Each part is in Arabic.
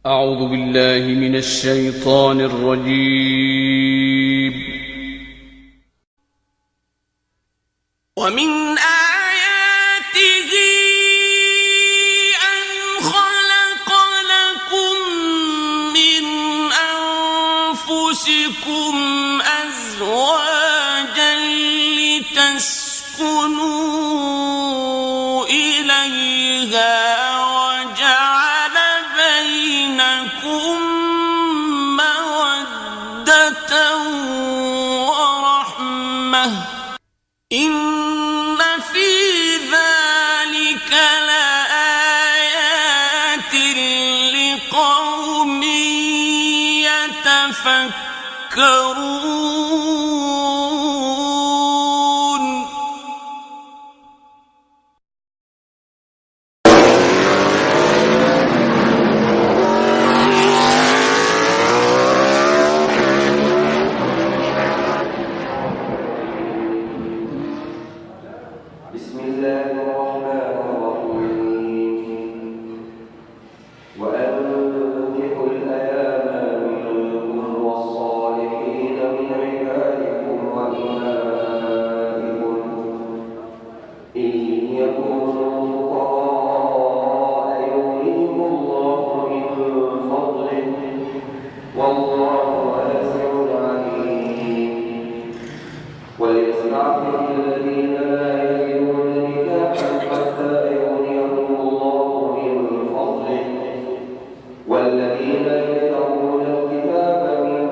أعوذ بالله من الشيطان الرجيم. ومن آياته أن خلق لكم من أنفسكم أزواجا لتسكنوا إليها وجعل بينكم مودة ورحمة إن في ذلك لآيات لقوم يتفكرون. بسم الله الرحمن الرحيم. وأنكحوا الأيام منكم والصالحين من عبادكم وإمائكم إن يكونوا فقراء يغنيهم الله من فضله والله واسع عليم. وليستعفف الذين لا يجدون نكاحا حتى يغنيهم الله من فضله والذين يبتغون الكتاب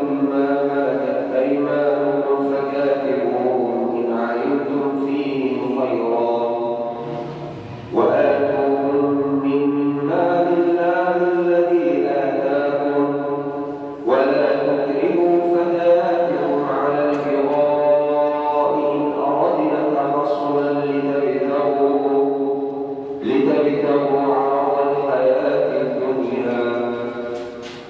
مما ملكت أيمانكم فكاتبوهم إن علمتم فيهم خيرا وآتوهم من مال الله الذي آتاكم ولا تكرهوا فتياتكم على البغاء إن أردنا تحصنا لتبتغوا عرض الحياة الدنيا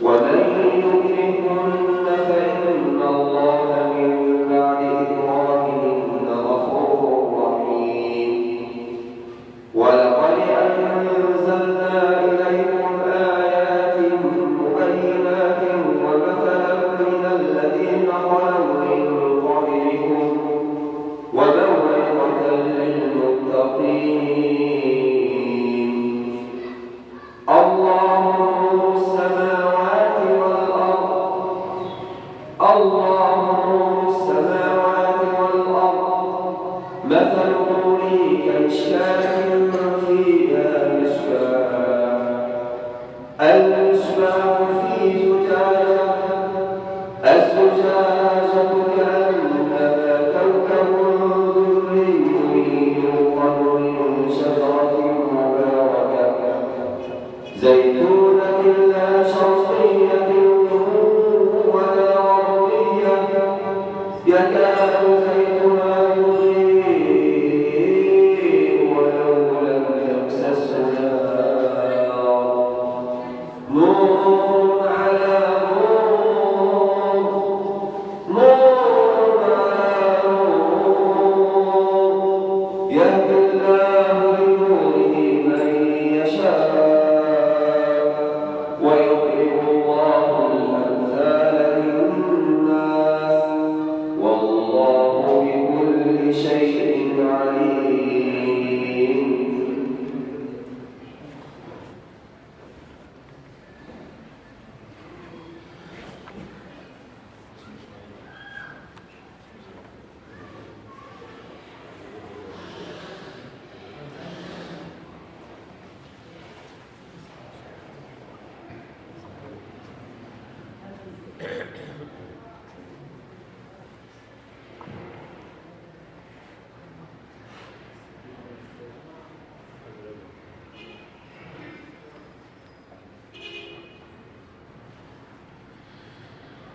ومن يكرهن فإن الله من بعد إكراههن غفور رحيم. ولقد أنزلنا إليكم آيات مبينات ومثلا من الذين خلوا من قبلكم وموعظة للمتقين. الله نور السماوات والأرض مثل نوره كمشكاة فيها المصباح في زجاجة الزجاجة كأنها كوكب دري يوقد من شجرة مباركة زيتونة لا شرقية ولا غربية يكاد زيتها يضيء ولو لم يمسسه نار نور على نور يهدي الله لنوره من يشاء ويضرب الله الأمثال للناس والله بكل شيء عليم.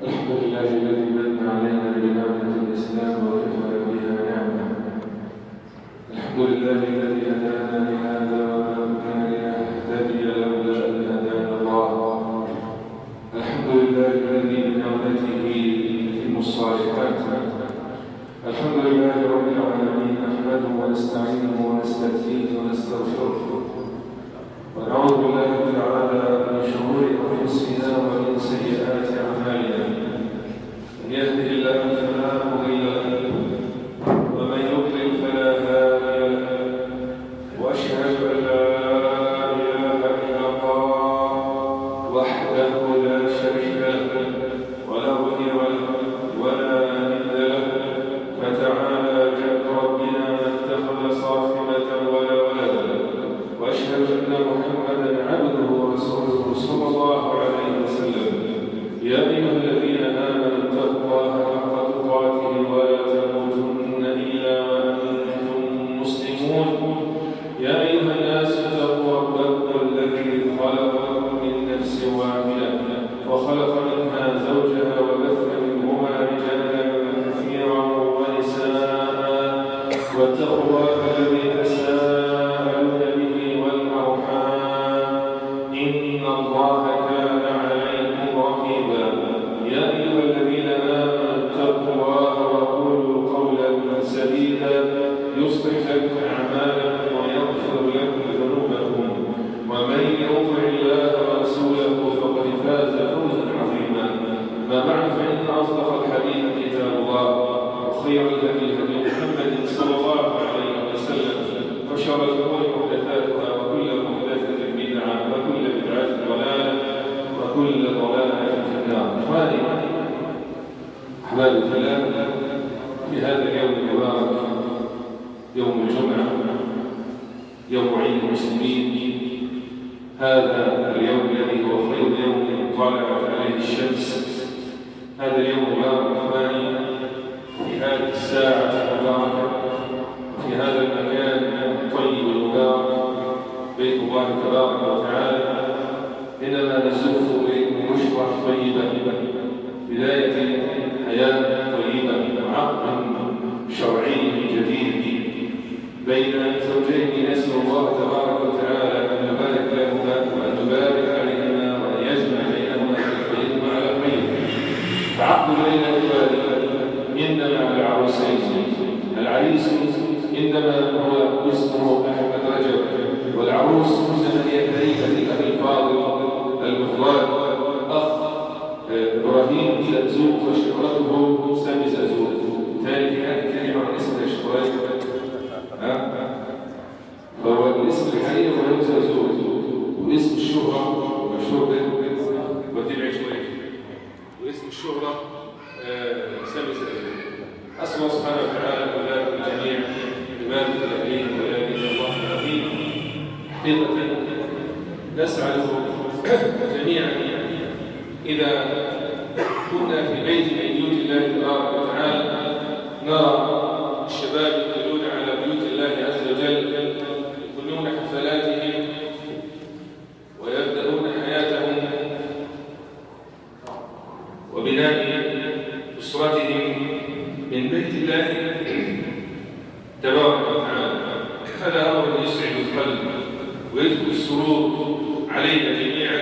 الحمد لله الذي من علينا بنعمة الإسلام وكفى بها نعمة. الحمد لله الذي هدانا لهذا وما كنا لنهتدي لولا أن هدانا الله. الحمد لله الذي بنعمته يتم الصالحات. الحمد لله رب العالمين نحمده ونستعينه ونستهديه ونستغفره ونعوذ بالله تعالى من شرور أنفسنا وحده لا شريك له ولا ولي له ولا ند له فتعالى جد ربنا ما اتخذ صاحبة ولا ولدا واشهد ان محمدا عبده ورسوله صلى الله عليه وسلم يا ايها الذين امنوا اتقوا الله حق تقاته ولا تموتن الا وانتم مسلمون يا ايها الناس اتقوا ربكم الذي خلقكم من نفس واحده وخلق منها زوجها وبث منهما رجالا كثيرا ونساء واتقوا الله الذي تساءلون به والارحام ان الله كان عليكم رقيبا يا ايها الذين امنوا اتقوا الله وقولوا قولا سديدا يصلح لكم اعمالكم ويغفر لكم ذنوبكم ومن يطع الله ورسوله فقد فاز فوزا عظيما ما بعد فان اصدق الحديث كتاب الله وخير الهدي هدي محمد صلى الله عليه وسلم وشر الامور محدثاتها وكل محدثه بدعه وكل بدعه ضلاله وكل ضلاله في النار. احبابي في الله، في هذا اليوم المبارك يوم الجمعه يوم عيد المسلمين، هذا اليوم الذي هو خير يوم طلعت عليه الشمس، هذا اليوم المبارك اخواني، في هذه الساعه المباركه في هذا المكان الطيب المبارك بيت الله تبارك وتعالى، انما نزف اليكم بشرى طيبه، بدايه حياه طيبه وعقد شرعي جديد بين زوجين، نسال الله تبارك وتعالى ان يبارك لهما وان يبارك عليهما وان يجمع بينهما ويجمع على خير. فعقد بين الوالد انما على العروسين، العريس انما هو اسمه احمد رجب، والعروس انما هي كريمه الابي الفاضل المفضل اخ ابراهيم زقزوق وشهرته سامي زقزوق. ثاني في هذه الكلمه عن اسم الشهرات، فهو الاسم الحقيقي هو زقزوق، واسم الشهره مشهور به وتبع شويه، واسم الشهره سامي زقزوق. اسال الله سبحانه وتعالى ان يبارك الجميع ببارك الاهلين وبارك الله العظيم. حقيقه نسعد جميعا إذا كنا في بيت من بيوت الله تبارك وتعالى نرى الشباب يقبلون على بيوت الله عز وجل، يكونون حفلاتهم ويبدأون حياتهم وبناء أسرتهم من بيت الله تبارك وتعالى. هذا أمر يسعد القلب ويدخل السرور علينا جميعا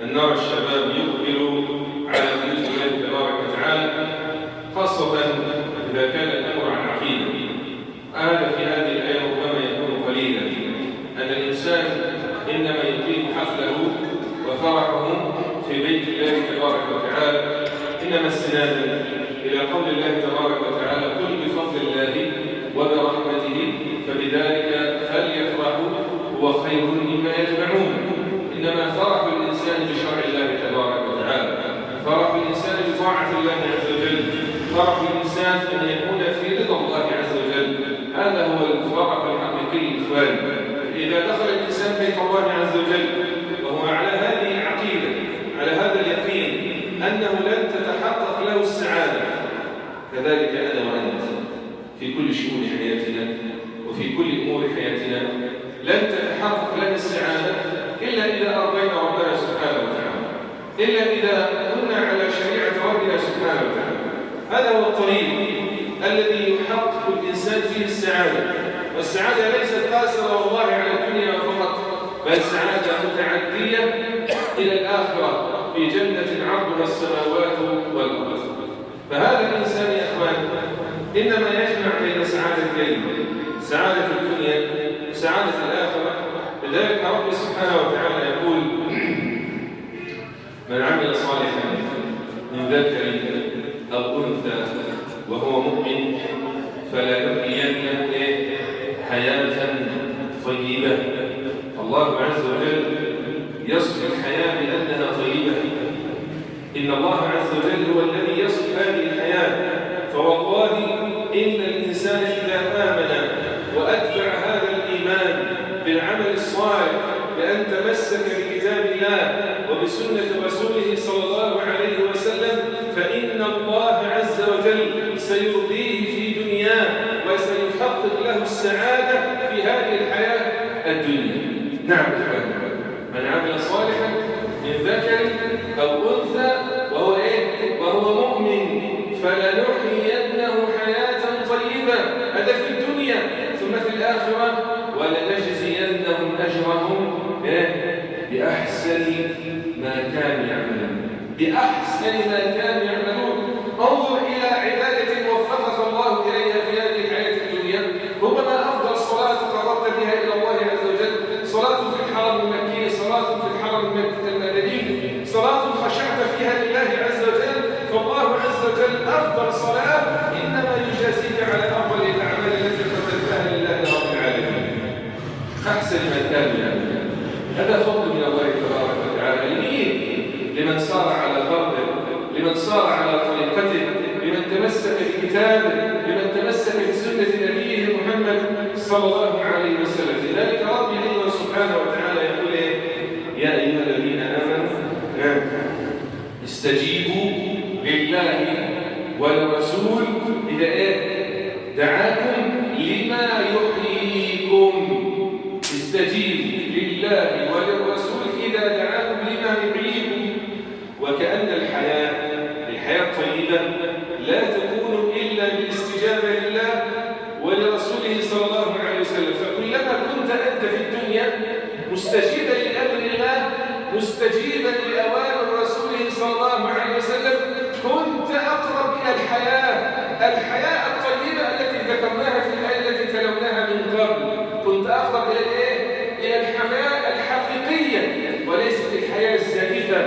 أن نرى الشباب يقبلوا على بيوت الله تبارك وتعالى، خاصة إذا كان الأمر عن عقيدة. هذا في هذه الآية ربما يكون قليلا، أن الإنسان إنما يقيم حفله وفرحه في بيت الله تبارك وتعالى إنما استنادا إلى قول الله تبارك وتعالى: قل بفضل الله وبرحمته فبذلك فليفرحوا هو خير مما يجمعون. إنما فرح الإنسان بشرع الله تبارك وتعالى، فرح الإنسان بطاعة الله عز وجل، فرح الإنسان أن يكون في رضا الله عز وجل. هذا هو الفرح الحقيقي إخواني. إذا دخل الإنسان بيت الله عز وجل وهو على هذه العقيدة، على هذا اليقين أنه لن تتحقق له السعادة، كذلك أنا وأنت في كل شؤون حياتنا وفي كل أمور حياتنا لن تتحقق لنا السعادة إلا إذا أرضينا ربنا سبحانه وتعالى، إلا إذا كنا على شريعة ربنا سبحانه وتعالى. هذا هو الطريق الذي يحقق الإنسان فيه السعادة. والسعادة ليست قاصرة والله على الدنيا فقط، بل سعادة متعدية إلى الآخرة في جنة عرضها السماوات والأرض. فهذا الإنسان يا أخوان إنما يجمع بين سعادتين، سعادة الدنيا وسعادة الآخرة. لذلك رب سبحانه وتعالى يقول: من عمل صالحا من ذكر أو أنثى وهو مؤمن فلنحيينه حياة طيبة. الله عز وجل يصف الحياة بأنها إن الله عز وجل هو الذي يصف هذه الحياة. فوالله إن الإنسان إذا آمن وأتبع هذا الإيمان بالعمل الصالح بأن تمسك بكتاب الله وبسنة رسوله صلى الله عليه وسلم، فإن الله عز وجل سيرضيه في دنياه وسيحقق له السعادة في هذه الحياة الدنيا. نعم، من عمل صالحا من ذكر أو أنثى وهو مؤمن فلنحيينه حياة طيبة، هذا في الدنيا، ثم في الآخرة ولنجزينهم أجرهم بأحسن ما كانوا يعملون. بأحسن ما كانوا يعملون. انظر إلى عبادة وفقك الله إليها في هذه الحياة الدنيا. ربما أفضل صلاة قربت بها إلى الله عز وجل صلاة في الحرم المكي، صلاة في الحرم المدني، صلاة خشعت فيها لله عز وجل، فالله عز وجل أفضل صلاة إنما يجازيك على أفضل الأعمال التي قدمتها لله رب العالمين. أحسن ما كان يعمل. هذا فضل من الله تبارك وتعالى لمن سار على دربه، لمن سار على طريقته، لمن تمسك بكتابه، لمن تمسك بسنة نبيه محمد صلى الله عليه وسلم. لذلك ربي الله سبحانه وتعالى يقول يا أيها الذين آمنوا استجيبوا لله وللرسول إذا دعاكم لما يحييكم. استجيبوا لله وللرسول إذا دعاكم لما يحييكم. وكأن الحياة الطيبة لا تكون إلا بالاستجابة لله ولرسوله صلى الله عليه وسلم. فكلما كنت أنت في الدنيا مستجيبا لأمر الله، مستجيبا لأوامر رسوله صلى الله عليه وسلم، كنت أقرب إلى الحياة الطيبة التي ذكرناها في الآية التي تلوناها من قبل. كنت أقرب إلى الحياة الحقيقية وليست الحياة الزائفة،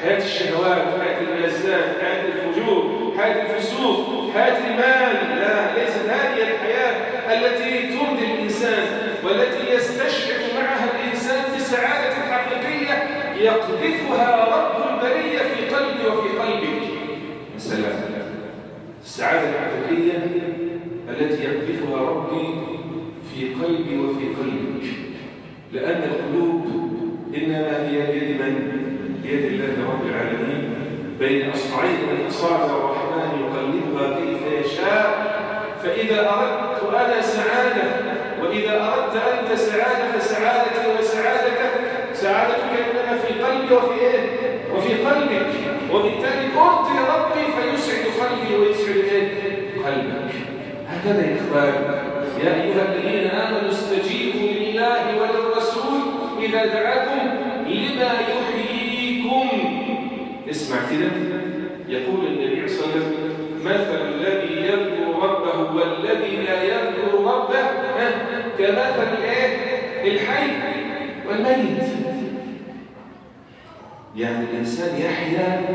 حياة الشهوات، حياة الملذات، حياة الفجور، حياة الفسوق، حياة المال. لا، ليست هذه الحياة التي ترضي الإنسان والتي يستشعر معها الإنسان بسعادة حقيقية يقذفها رب البرية في قلبي وفي قلبك. سلام. السعادة الحقيقية التي يقذفها ربي في قلبي وفي قلبك، لأن القلوب إنما هي بيد من؟ بيد الله رب العالمين، بين أصبعين من أصابع الرحمن يقلبها كيف يشاء. فإذا أردت أنا سعادة وإذا أردت أنت سعادة فسعادتي وسعادتك إنما في قلبي وفي قلبك. وبالتالي أرضي ربي فيسعد قلبي ويسعد قلبك. هكذا يا إخوان، يا أيها الذين آمنوا استجيبوا لله وللرسول إذا دعاكم لما يحييكم. اسمع كده، يقول النبي صلى الله عليه وسلم مثل الذي يذكر ربه والذي لا يذكر ربه كمثل الحي والميت. يعني الإنسان يحيا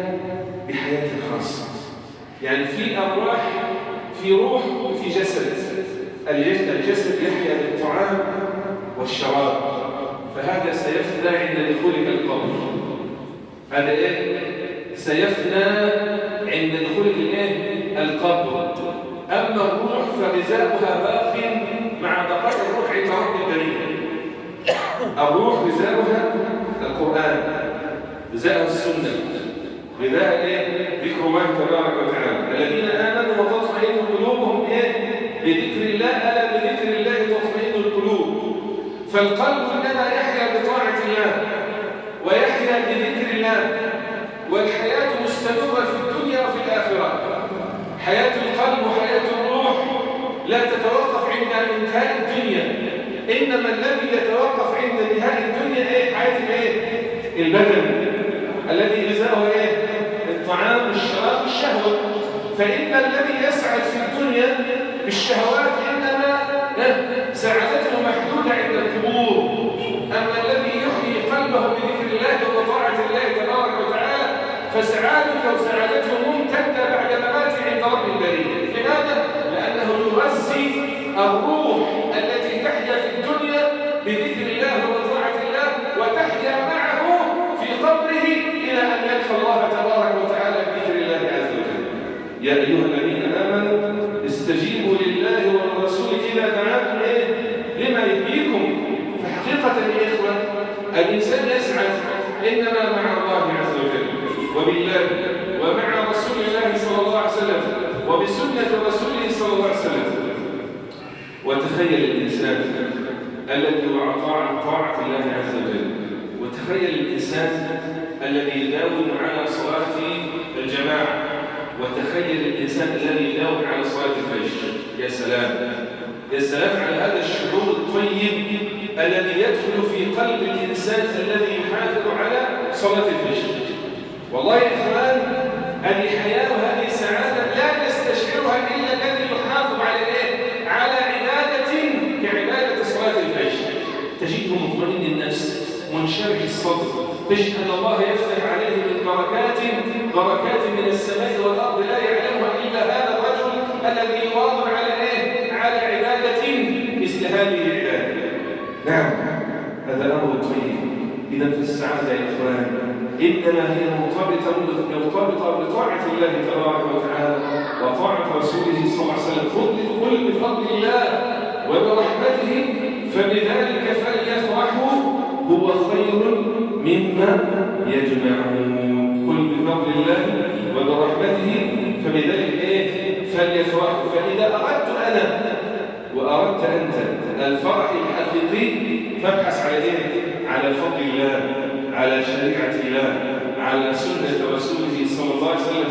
بحياة خاصة، يعني في أرواح، في روح وفي جسد. الجسد يحيا بالطعام والشراب، فهذا سيفنى عند دخولك القبر. هذا سيفنى عند دخولك القبر. أما الروح فغذاؤها باق مع بقاء الروح عند رب البرية. الروح غذاؤها القرآن، غذاء السنة، غذاء ذكر الله تبارك وتعالى. الذين آمنوا وتطمئن قلوبهم بذكر الله، ألا بذكر الله تطمئن القلوب. فالقلب إنما يحيا بطاعة الله ويحيا بذكر الله، والحياة مستمرة في الدنيا وفي الآخرة. حياة القلب وحياة الروح لا تتوقف عند انتهاء الدنيا، إنما الذي يتوقف عند انتهاء الدنيا حياة البدن الذي غذاؤه الطعام والشراب والشهوة. فإن الذي يسعد في الدنيا بالشهوات إنما سعادته محدودة عند القبور. أما الذي يحيي قلبه بذكر الله وطاعة الله تبارك وتعالى فسعادته وسعادته ممتدة بعد مماته عند رب البرية. لماذا؟ لأنه يغذي الروح التي تحيا في الدنيا بذكر الله وطاعة الله وتحيا معه في قبره إلى أن يلقى الله تعالى يا أيها الذين آمنوا استجيبوا لله والرسول إذا دعاكم لما يحييكم. فحقيقة يا إخوة الإنسان يسعد إنما مع الله عز وجل وبالله ومع رسول الله صلى الله عليه وسلم وبسنة رسوله صلى الله عليه وسلم. وتخيل الإنسان الذي هو طاعة الله عز وجل، وتخيل الإنسان الذي يداوم على صلاة الجماعة، وتخيل الإنسان الذي يداوم على صلاة الفجر. يا سلام يا سلام على هذا الشعور الطيب الذي يدخل في قلب الإنسان الذي يحافظ على صلاة الفجر. والله يا إخوان هذه حياة وهذه سعادة لا يستشعرها إلا الذي يحافظ على على عبادة كعبادة صلاة الفجر. تجده مطمئن النفس منشرح الصدر، تجد أن الله يفتح عليه من بركات من السماء والأرض لا يعلمها إلا هذا الرجل الذي يواظب على عبادة مثل هذه العبادة. نعم هذا أمر طيب. إذا في السعادة يا إخوان إنما هي مرتبطة بطاعة الله تبارك وتعالى وطاعة رسوله صلى الله عليه وسلم. قل بفضل الله وبرحمته فبذلك فليفرحوا هو خير مما يجمعون. قل بفضل الله وبرحمته فبذلك فليفرحوا. فإذا أردت أنا وأردت أنت الفرح الحقيقي فابحث على فضل الله، على شريعة الله، على سنة رسوله صلى الله عليه وسلم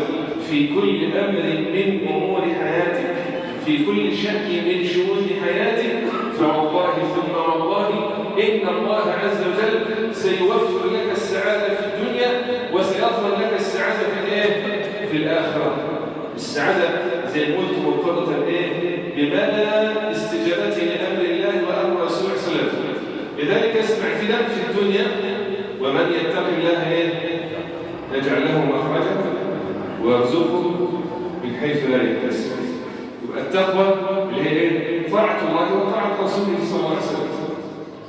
في كل أمر من أمور حياتك، في كل شأن من شؤون حياتك. فوالله ثم والله إن الله عز وجل سيوفر لك السعادة في الدنيا وسيضمن لك السعادة في الآخرة. السعادة زي ما قلت مرتبطة بمدى استجابته لأمر الله وأمر رسوله صلى الله عليه وسلم. لذلك اسمع كده في الدنيا ومن يتق الله يجعل له مخرجا ويرزقه من حيث لا يحتسب. يبقى التقوى اللي هي طاعة الله وطاعة رسوله صلى الله عليه وسلم.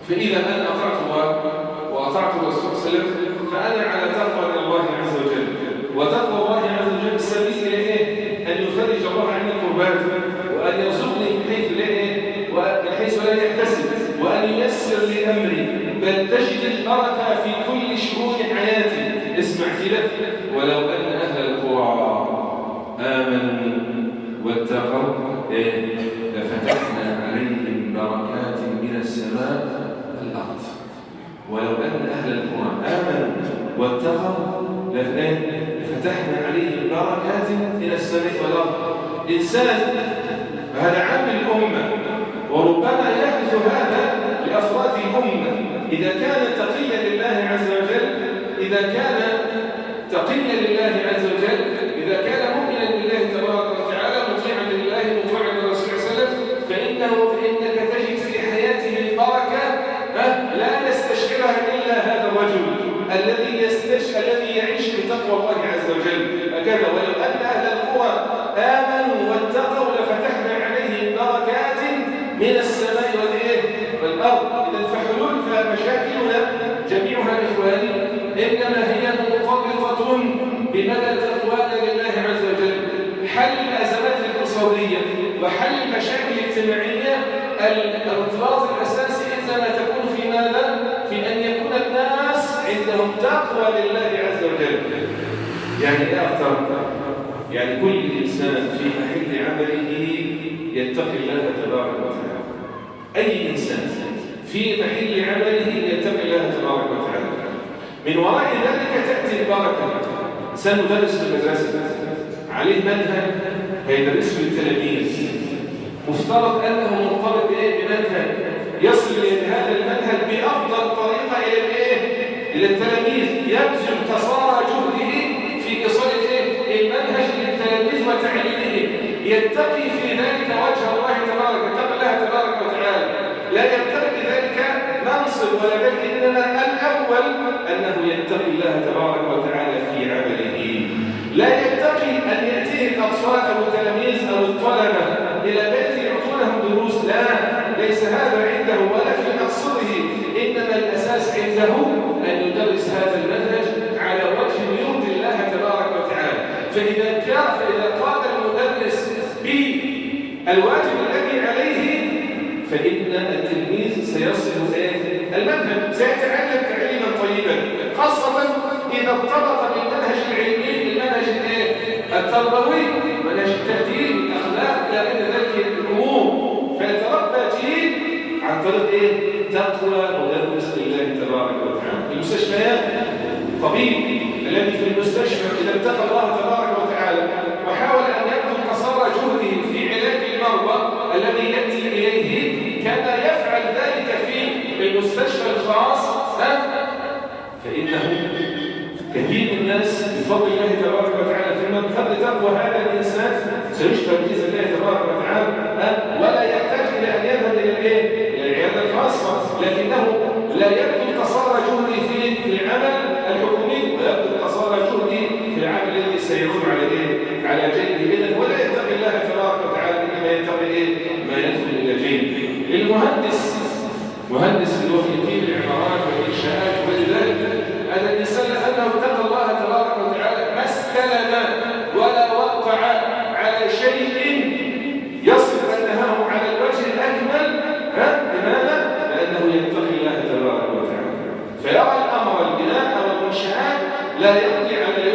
فإذا أنا أطعت الله وأطعت الرسول صلى الله عليه وسلم فأنا على تقوى من الله عز وجل. وتقوى الله عز وجل سبيل أن يفرج الله عني الكربات وأن يرزقني من حيث لا يحتسب وأن ييسر لي أمري، بل تجد البركة في كل شؤون حياتي. اسمع كده ولو أن أهل القرى آمنوا واتقوا لفتحنا عليهم بركات من السماء والأرض. ولو أن أهل القرى آمنوا واتقوا لفتحنا عليهم بركات من السماء والأرض. إنسان هذا عام الأمة، وربما يحدث هذا لأفراد الأمة إذا كان تقيا لله عز وجل، إذا كان تقيا لله عز وجل، إذا كان مؤمنا بالله تبارك وتعالى مطيعا لله مطيعا للرسول صلى الله عليه وسلم فإنك تجد في حياته بركة لا يستشعرها إلا هذا الرجل الذي يعيش بتقوى الله عز وجل. هكذا ولو أن أهل القرى آمنوا واتقوا لفتحنا عليهم بركات من السماء والأرض. إذا فحلول فمشاكلنا جميعها إخواني إنما هي مرتبطة بمدى تقوانا لله عز وجل. حل الأزمات الاقتصادية وحل المشاكل الاجتماعية الارتباط الأساسي إنما تكون في ماذا؟ في أن يكون الناس عندهم تقوى لله عز وجل. يعني إيه أكثر؟ يعني كل إنسان في محل عمله يتقي الله تبارك وتعالى. أي إنسان في محل عمله يتقي الله تبارك وتعالى. من وراء ذلك تأتي البركة. إنسان مدرس في المدرسة عليه منهج هيدرسه للتلاميذ، مفترض أنه مرتبط بمنهج يصل لهذا المنهج بأفضل طريقة إلى التلاميذ، يبذل قصارى جهده في إيصال المنهج للتلاميذ وتعليمهم، يتقي في ذلك وجه الله تبارك وتعالى، لا يبتغي بذلك منصب ولا بل إنما الأول أنه يتقي الله تبارك وتعالى في عمله. لا يتقي أن يأتيه الأطفال أو التلاميذ أو الطلبة إلى بيت يعطونهم دروس، لا، ليس هذا عنده ولا في مقصده، إنما الأساس عنده أن يدرس هذا المنهج على وجه يرضي الله تبارك وتعالى. فإذا قاد الواجب الذي عليه، فإن التلميذ سيصل المنهج، سيتعلم تعليما طيبا، خاصة إذا ارتبط بالمنهج العلمي بالمنهج التربوي، منهج التهذيب، الأخلاق إلى غير ذلك الأمور، فيتربى جيل عن طريق تقوى ويدرس لله تبارك وتعالى. في المستشفيات الطبيب الذي في المستشفى إذا اتقى الله تبارك وتعالى وحاول أن يبذل قصارى جهده في علاج المرضى الذي يأتي إليه كما يفعل ذلك في المستشفى الخاص، فإنه كثير من الناس بفضل الله تبارك وتعالى ثم بفضل تقوى هذا الإنسان سيشفى بإذن الله تبارك وتعالى، ولا يحتاج إلى أن يذهب إلى العيادة الخاصة، لكنه لا يبذل قصارى جهده في العمل الحكومي ويبذل قصارى جهده في العمل الذي سيعود على جيبه إذن، ولا يتقي الله تبارك وتعالى إنما يتقي ما يدخل إلى جيبه. المهندس اللي هو يقيم العمارات والإنشاءات ولذلك هذا الإنسان لأنه اتقى الله تبارك وتعالى ما استلم ولا وقع على شيء يصف أنه على الوجه الأكمل. لماذا؟ لأنه يتقي الله تبارك وتعالى، فيرى الأمر البناء أو الإنشاءات لا يمضي عليه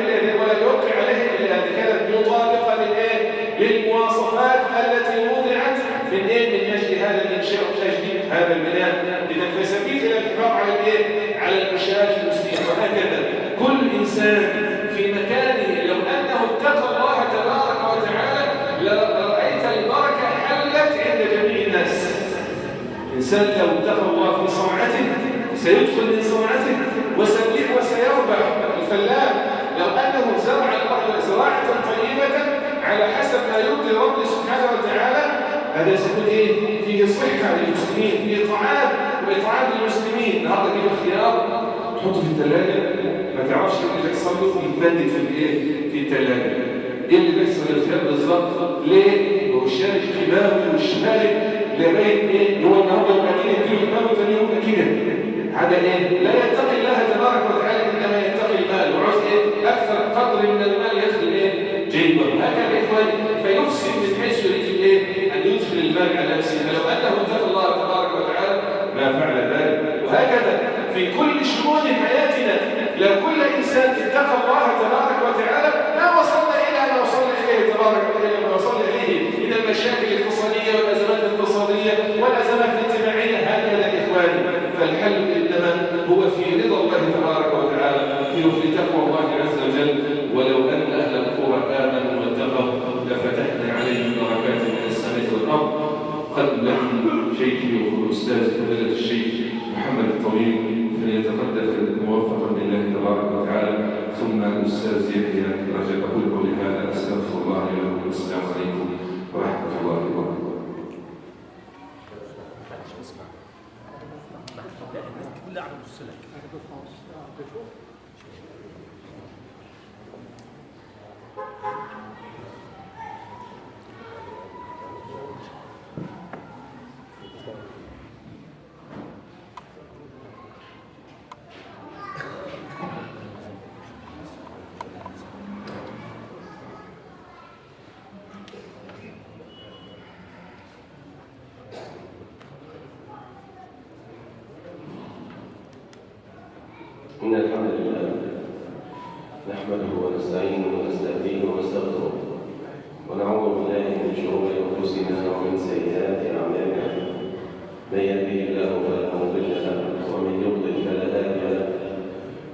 إلا ولا يوقع عليه إلا أن كانت مطابقة للمواصفات التي وضعت من أجل هذا الإنشاء وتجديد هذا البناء. إذا فسبيل إلى الحفاظ على المنشآت المسلمة. وهكذا كل إنسان في مكانه لو أنه اتقى الله تبارك وتعالى لرأيت البركة حلت عند جميع الناس. إنسان لو اتقى الله في صنعته سيدخل من صنعته وسيربح. الفلاح لو أنه زرع الأرض زراعة طيبة على حسب ما يرضي ربه سبحانه وتعالى، هذا سيكون فيه صحة للمسلمين، فيه طعام وإطعام للمسلمين. النهارده تجيب الخيار تحطه في الثلاجة ما تعرفش ايه اللي بيحصل له، يتبدد في الثلاجة. ايه اللي بيحصل للخيار بالظبط؟ ليه؟ هو الشارك كباوي والشمالك لغايه هو النهارده وبعدين يديله كباوي ثاني يوم كده. هذا لا يتقي الله تبارك وتعالى انما يتقي المال، وعاوز اكثر قدر من المال يدخل جيبه. هكذا يا اخواني فيفسد من حيث يريد ان يدخل المال على نفسه، فلو انه اتقى الله تبارك وتعالى ما فعل ذلك. وهكذا في كل شؤون حياتنا لو كل انسان اتقى الله تبارك وتعالى ما وصلنا الى ما وصلنا اليه تبارك وتعالى، ما وصلنا اليه من المشاكل الاقتصاديه والازمات الاقتصاديه والازمات الاجتماعيه. هكذا اخواني فالحل انما هو في رضا الله تبارك وتعالى، في تقوى الله عز وجل. ولو ان اهل القرى امنوا واتقوا لفتحنا عليهم بركات من السماء والارض. قدم شيخي والاستاذ فضيله الشيخ محمد الطويل فليتقدم موفقا لله تبارك وتعالى، ثم الاستاذ يحيى رجب. اقول قولي هذا استغفر الله لي ولكم. السلام عليكم ورحمه الله وبركاته. إن الحمد لله نحمده ونستعينه ونستهديه ونستغفره ونعوذ بالله من شرور أنفسنا ومن سيئات أعمالنا. من يهده الله فلا مضل له ومن يضلل فلا هادي له،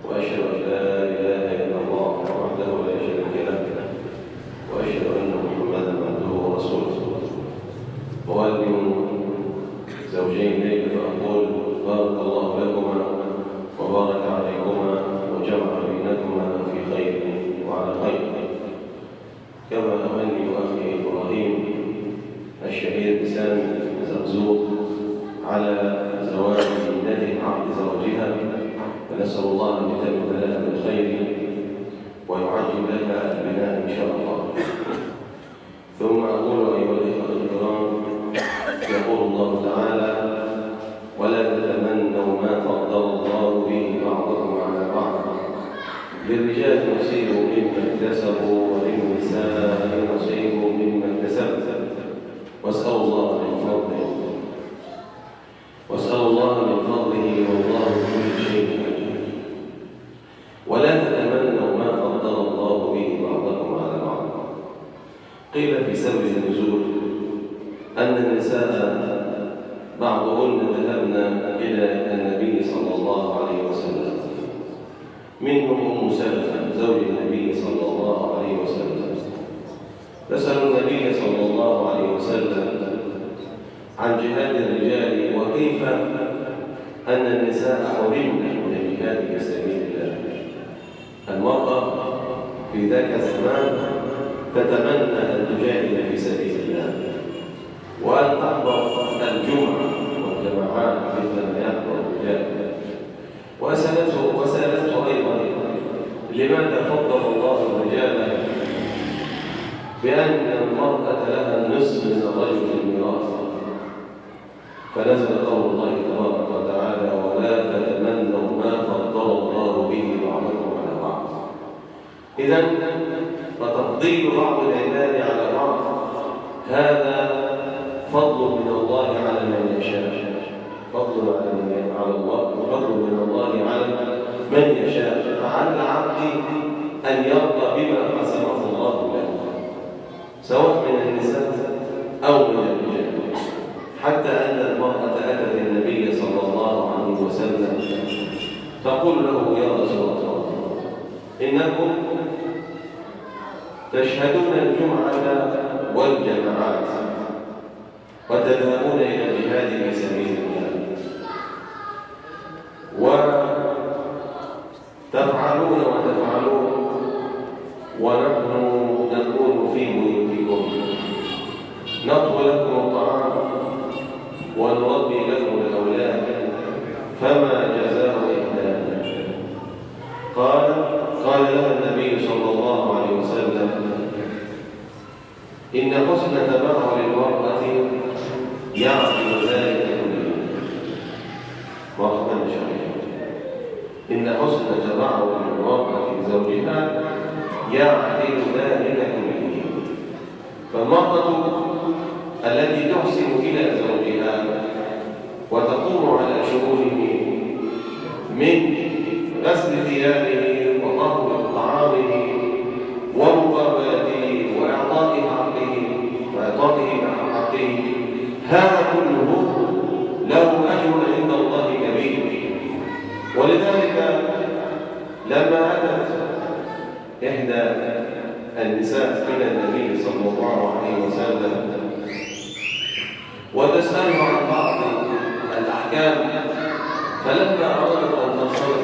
وأشهد أن لا إله إلا الله وحده لا شريك له، وأشهد أن محمدا عبده ورسوله. وأؤذن زوجين ليل فأقول بارك الله لكما وبارك عليكما وجمع بينكما في خير وعلى خير. كما أهني أخي إبراهيم الشهير بسامي زرزوق على زواج ابنته عقد زواجها، ونسأل الله أن يتم لها بالخير ويعجل لها البناء إن شاء الله. ثم أقول أيها الإخوة الكرام، يقول الله تعالى: ولا تتمنوا ما فضل الله به بعضكم على بعض، للرجال نصيب مما اكتسبوا وللنساء نصيب مما اكتسبن، الله من فضله والله بكل شيء عليم. ولا تتمنوا ما فضل الله به بعضكم على بعض. قيل في سبب النزول أن النساء بعضهن ذهبن إلى النبي صلى الله عليه وسلم، منهم أم سلمة زوج النبي صلى الله عليه وسلم، فسألوا النبي صلى الله عليه وسلم عن جهاد الرجال وكيف أن النساء حرمن من الجهاد في سبيل الله. المرأة في ذاك الزمان تتمنى أن تجاهد في سبيل الله وأن تحضر الجمعة والجماعات مثل ما يحضر الرجال. وسألته أيضا لماذا فضل الله الرجال بأن المرأة لها النصف من الرجل في الميراث؟ فنزل قول الله تبارك وتعالى: ولا تتمنوا ما فضل الله به بعضكم على بعض. إذن فتفضيل بعض العباد على بعض هذا فضل من الله على من يشاء، فضل من الله على من يشاء. فعلى العبد أن يرضى بما قسمه الله له، سواء من النساء أو من الرجال، حتى أن المرأة أتت النبي صلى الله عليه وسلم تقول له: يا رسول الله، إنكم تشهدون الجمعة والجماعات وتذهبون إلى الجهاد في سبيل الله وتفعلون ونحن نكون في بيوتكم نطوي لكم الطعام ونربي لكم الأولاد، فما جزاء إحدانا؟ قال لها النبي صلى الله عليه وسلم: إن حسن تبعل المرأة يعقل ذلك كله. مرحبا شريف. إن حسن تبعل المرأة زوجها يعقل ذلك كله. فالمرأة التي تحسن إلى زوجها وتقوم على شؤونه من غسل ثيابه وطهر طعامه ومقابلته وإعطائه حقه، هذا كله له أجر عند الله كبير. ولذلك لما أتت إحدى النساء إلى النبي صلى الله عليه وسلم وتسأله عن بعض الأحكام، فلما أرادت أن تصرف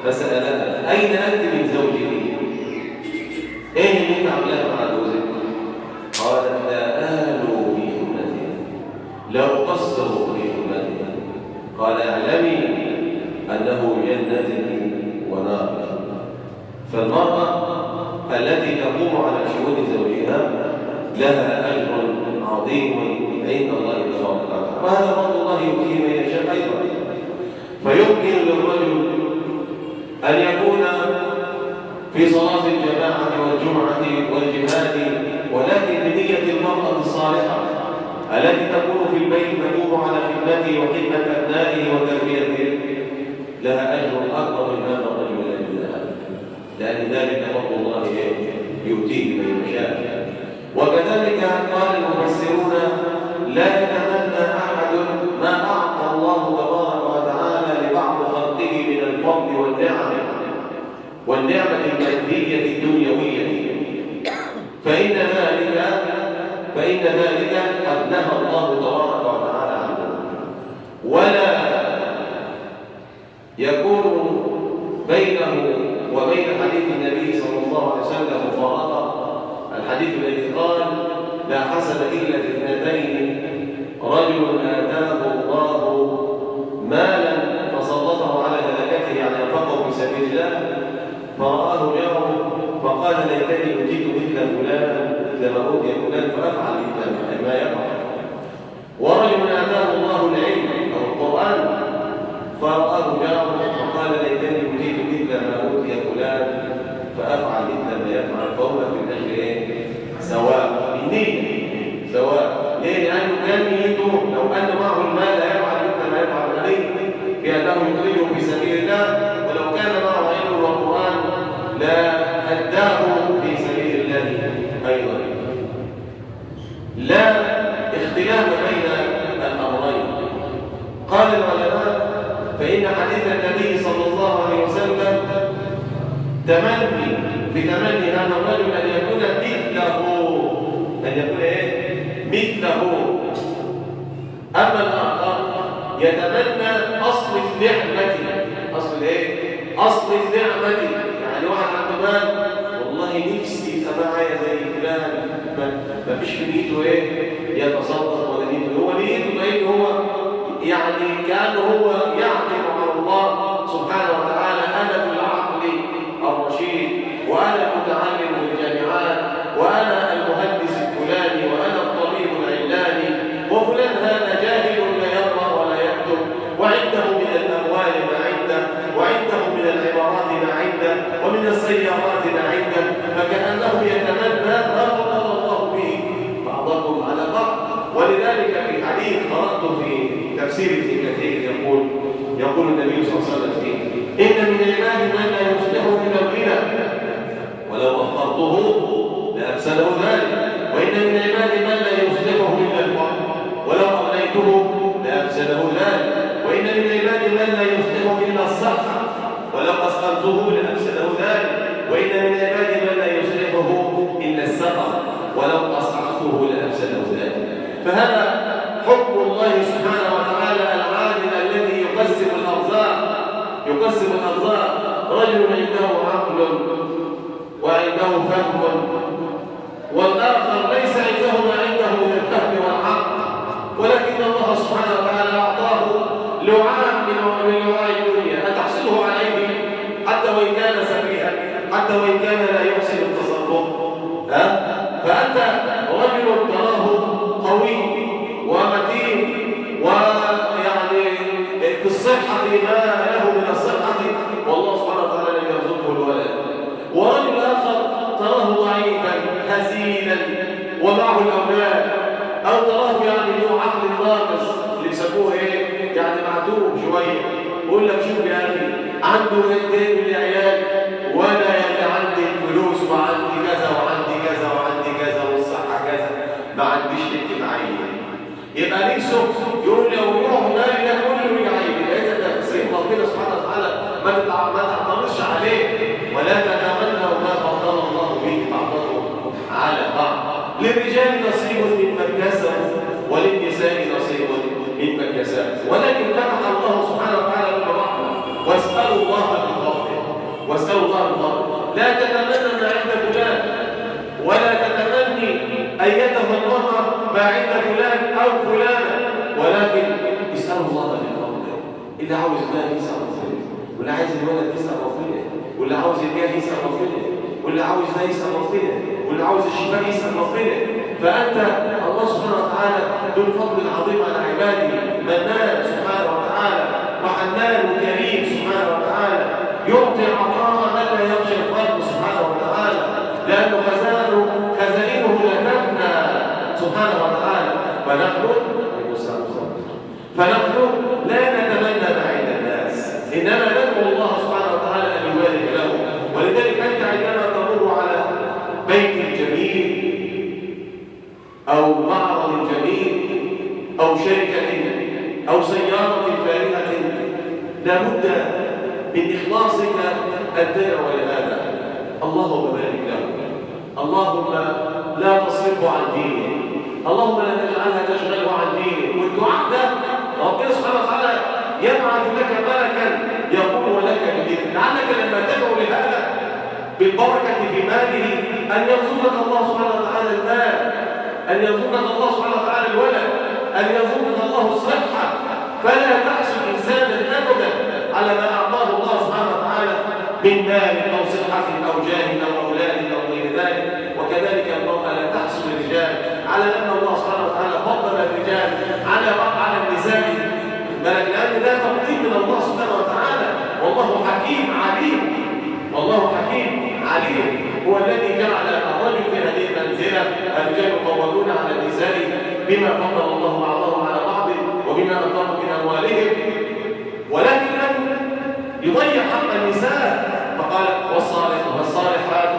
فسألها: أين أنت من زوجك؟ إيه اللي أنت عاملاه مع جوزك؟ قالت: لا آلو في خدمته، لا أقصر في خدمته. قال: اعلمي أنه جنة ونار. فالمرأة التي تقوم على شؤون زوجها لها أجر عظيم عند الله تبارك وتعالى، وهذا فضل الله يؤتيه من يشاء أيضا. فيمكن للرجل أن يكون في صلاة الجماعة والجمعة والجهاد، ولكن بنية المرأة الصالحة التي تكون في البيت تقوم على خدمته وخدمة أبنائه وتربيته، لها أجر أكبر من هذا الرجل الذي ذهب، لأن ذلك فضل الله يؤتيه من يشاء. وكذلك قال المفسرون: لا يتمنى أحد ما أعطى الله تبارك وتعالى لبعض خلقه من الفضل والنعمة المادية الدنيوية، فإن ذلك قد نهى الله تبارك وتعالى عنه. ولا يكون بينه وبين حديث النبي صلى الله عليه وسلم مفارقة، الحديث الذي قال: لا حسد إلا في اثنتين، رجل آتاه الله مالا فسلطه على هلكته، يعني أنفقه في سبيل الله، فرآه جاره فقال: ليتني أوتيت مثل فلان لما أوتي فلان فأفعل مثل ما يفعل. ورجل آتاه الله العلم أو القرآن فرآه جاره فقال: ليتني أوتيت مثل ما أوتي فلان فأفعل مثل ما يفعل. فهما في الأجر سواء، بالنية سواء. ليه؟ لأنه كان نيته لو أن معه المال يفعل مثل ما يفعل الغني، تمني في تمني هذا الرجل أن يكون مثله، أن يكون إيه؟ مثله. أما الآخر يتمنى أصل النعمة. أصل إيه؟ أصل النعمة. يعني واحد عنده مال، والله نفسي يبقى معايا زي فلان، ما فيش في نيته إيه؟ يتصدق ولا نيته، هو نيته إيه؟ هو يعني كأنه هو يعتم على الله سبحانه وتعالى. أنا بالعقل الرشيد، وأنا المتعلم بالجامعات، وأنا المهندس الفلاني، وأنا الطبيب العلاني، وفلان هذا جاهل لا يقرأ ولا يكتب، وعنده من الأموال ما عنده، وعنده من العمارات ما عنده، ومن السيارات ما عنده، فكأنه يتمنى ما فضل الله به بعضكم على بعض. ولذلك في حديث قرأت في تفسير ابن كثير يقول النبي صلى الله عليه وسلم فيه: إن من عباد من لا يصلح إلا الغنى ولو أفقرته لأفسده ذلك، وإن من عباد من لا يصلحه إلا الفقر ولو أغنيته لأفسده ذلك، وإن من عباد من لا يصلحه إلا الصحة ولو أسقمته لأفسده ذلك، وإن من عباد من لا يصلحه إلا السقم ولو أسقمته لأفسده ذلك. فهذا حكم الله سبحانه وتعالى العادل الذي يقسم الأرزاق. رجل عنده عقل وعنده فهم، والآخر ليس عنده ما عنده من الفهم والعقل، ولكن الله سبحانه وتعالى أعطاه لعاب من لعاب الدنيا أتحصله عليه حتى وإن كان سفيها، حتى وإن كان لا يحسن التصرف. فأنت رجل تراه قوي ومتين، ويعني في الصحة ما له من الصحة، والله سبحانه وتعالى لم يرزقه الولد. ورجل آخر تراه ضعيفا هزيلا ومعه الأولاد، أو تراه يعني له عقل ناقص اللي بيسموه إيه؟ يعني معدوم شوية، يقول لك شوف يا أخي عنده اثنين من العيال، وأنا يعني عندي الفلوس وعندي كذا وعندي كذا وعندي كذا والصحة كذا، ما عنديش حتة عين. يبقى نفسه يقول لو يروح مالي ده كله يعين. إذا ده تسيب ربنا سبحانه وتعالى ما تعترضش عليه، ولا تتمنوا ما فضل الله به بعضكم على بعض. للرجال نصيب مما اكتسبوا وللنساء نصيب مما اكتسبوا، ولكن فتح الله سبحانه وتعالى بالرحمة. واسألوا الله من فضله. لا تتمنى ما عند فلان، ولا تتمني أيته المرأة ما عند فلان أو فلانة، ولكن اسألوا الله من فضله. اللي عاوز مال يسأل ربنا، واللي عايز الولد يسأل ربنا، واللي عاوز الجاه يسأل ربنا، واللي عاوز ده يسأل ربنا، واللي عاوز الشفاء يسأل ربنا. فأنت الله سبحانه وتعالى ذو الفضل العظيم على عباده، منان سبحانه وتعالى وحنان كريم سبحانه وتعالى، يعطي عطاء من لا يخشى الفضل سبحانه وتعالى، لأنه خزائنه لا تفنى سبحانه وتعالى. فنحن لا نتمنى ما عند الناس، إنما ندعو الله سبحانه وتعالى أن يبارك له. ولذلك أنت عندما تمر على بيت جميل أو معرض جميل أو شركة أو سيارة فارهة، لابد من إخلاصك أن تدعو لهذا: اللهم بارك له، اللهم لا تصرفه عن دينه، اللهم لا تجعلها تشغله عن دينه. والدعاء ده ربنا سبحانه وتعالى يبعث لك ملكا يقول لك بذكر، لعلك لما تدعو لهذا بالبركة في ماله أن يرزقك الله سبحانه وتعالى المال، أن يرزقك الله سبحانه وتعالى الولد، أن يرزقك الله الصحة. فلا تحسد إنسانا أبدا على ما أعطاه الله سبحانه وتعالى من مال أو صحة أو جاه أو أولاد أو غير ذلك. وكذلك المرأة لا تحسد الرجال على أن الله سبحانه وتعالى فضل الرجال على النساء، لأن لا تقديم من الله سبحانه وتعالى. والله حكيم عليم، والله حكيم عليم، هو الذي جعل الرجل في هذه المنزلة. الرجال قوامون على النساء بما فضل الله بعضهم على بعض وبما أنفقوا من أموالهم، ولكن لم يضيع حق النساء. فقال فالصالحات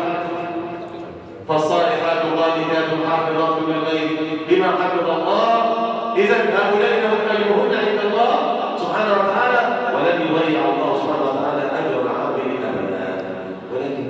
قانتات حافظات للغيب بما حفظ الله. إذا هؤلاء لهم أجرهن عند الله سبحانه وتعالى، ولن يضيع الله سبحانه وتعالى أجر العامل أبدا. ولكن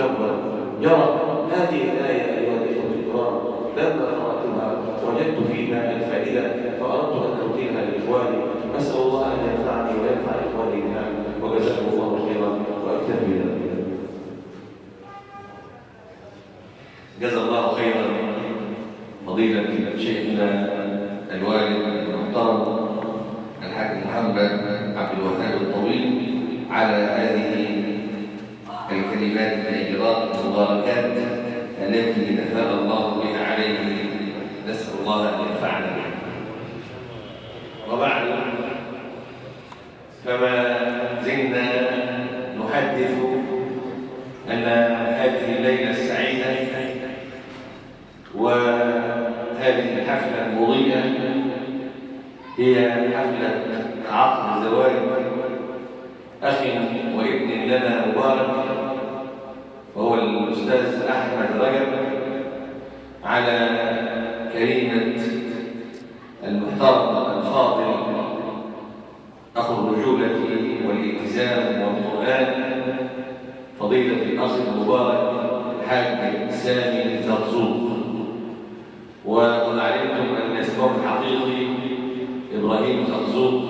مشوه يرى هذه الآية أيها الإخوة الكرام لما قرأتها وجدت فيها الفائدة فأردت أن أوتيها لإخواني. أسأل الله أن ينفعني وينفع إخواني بها وجزاكم الله خيرا وأكتفي بذلك. جزا الله خيرا فضيلة شيخنا الوالد المحترم الحاج محمد عبد الوهاب الطويل على هذه الكلمات الطيبات المباركات التي أثنى الله بها عليه، نسأل الله أن ينفعنا بها. وبعد فما زلنا نحدث أن هذه الليلة السعيدة وهذه الحفلة المضيئة هي حفلة عقد زواج أخ وابن لنا مبارك، وهو الأستاذ أحمد رجب، على كريمة المحترم الفاضل أخو الرجولة والالتزام والقرآن فضيلة الأخ المبارك الحاج سامي زرزوق. وقد علمتم أن اسمه الحقيقي إبراهيم زرزوق،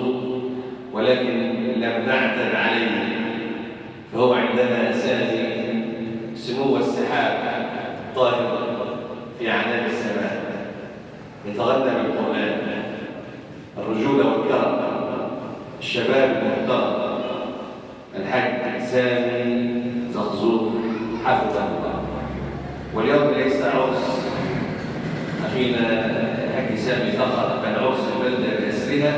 ولكن لم نعتد عليه، فهو عندنا سامي سمو السحاب طاهر في أعناق السماء، يتغنى بالقرآن، الرجولة والكرم، الشباب المحترم الحاج سامي زرزوق حفظه الله. واليوم ليس عرس أخينا الحاج سامي فقط، بل عرس البلدة بأسرها،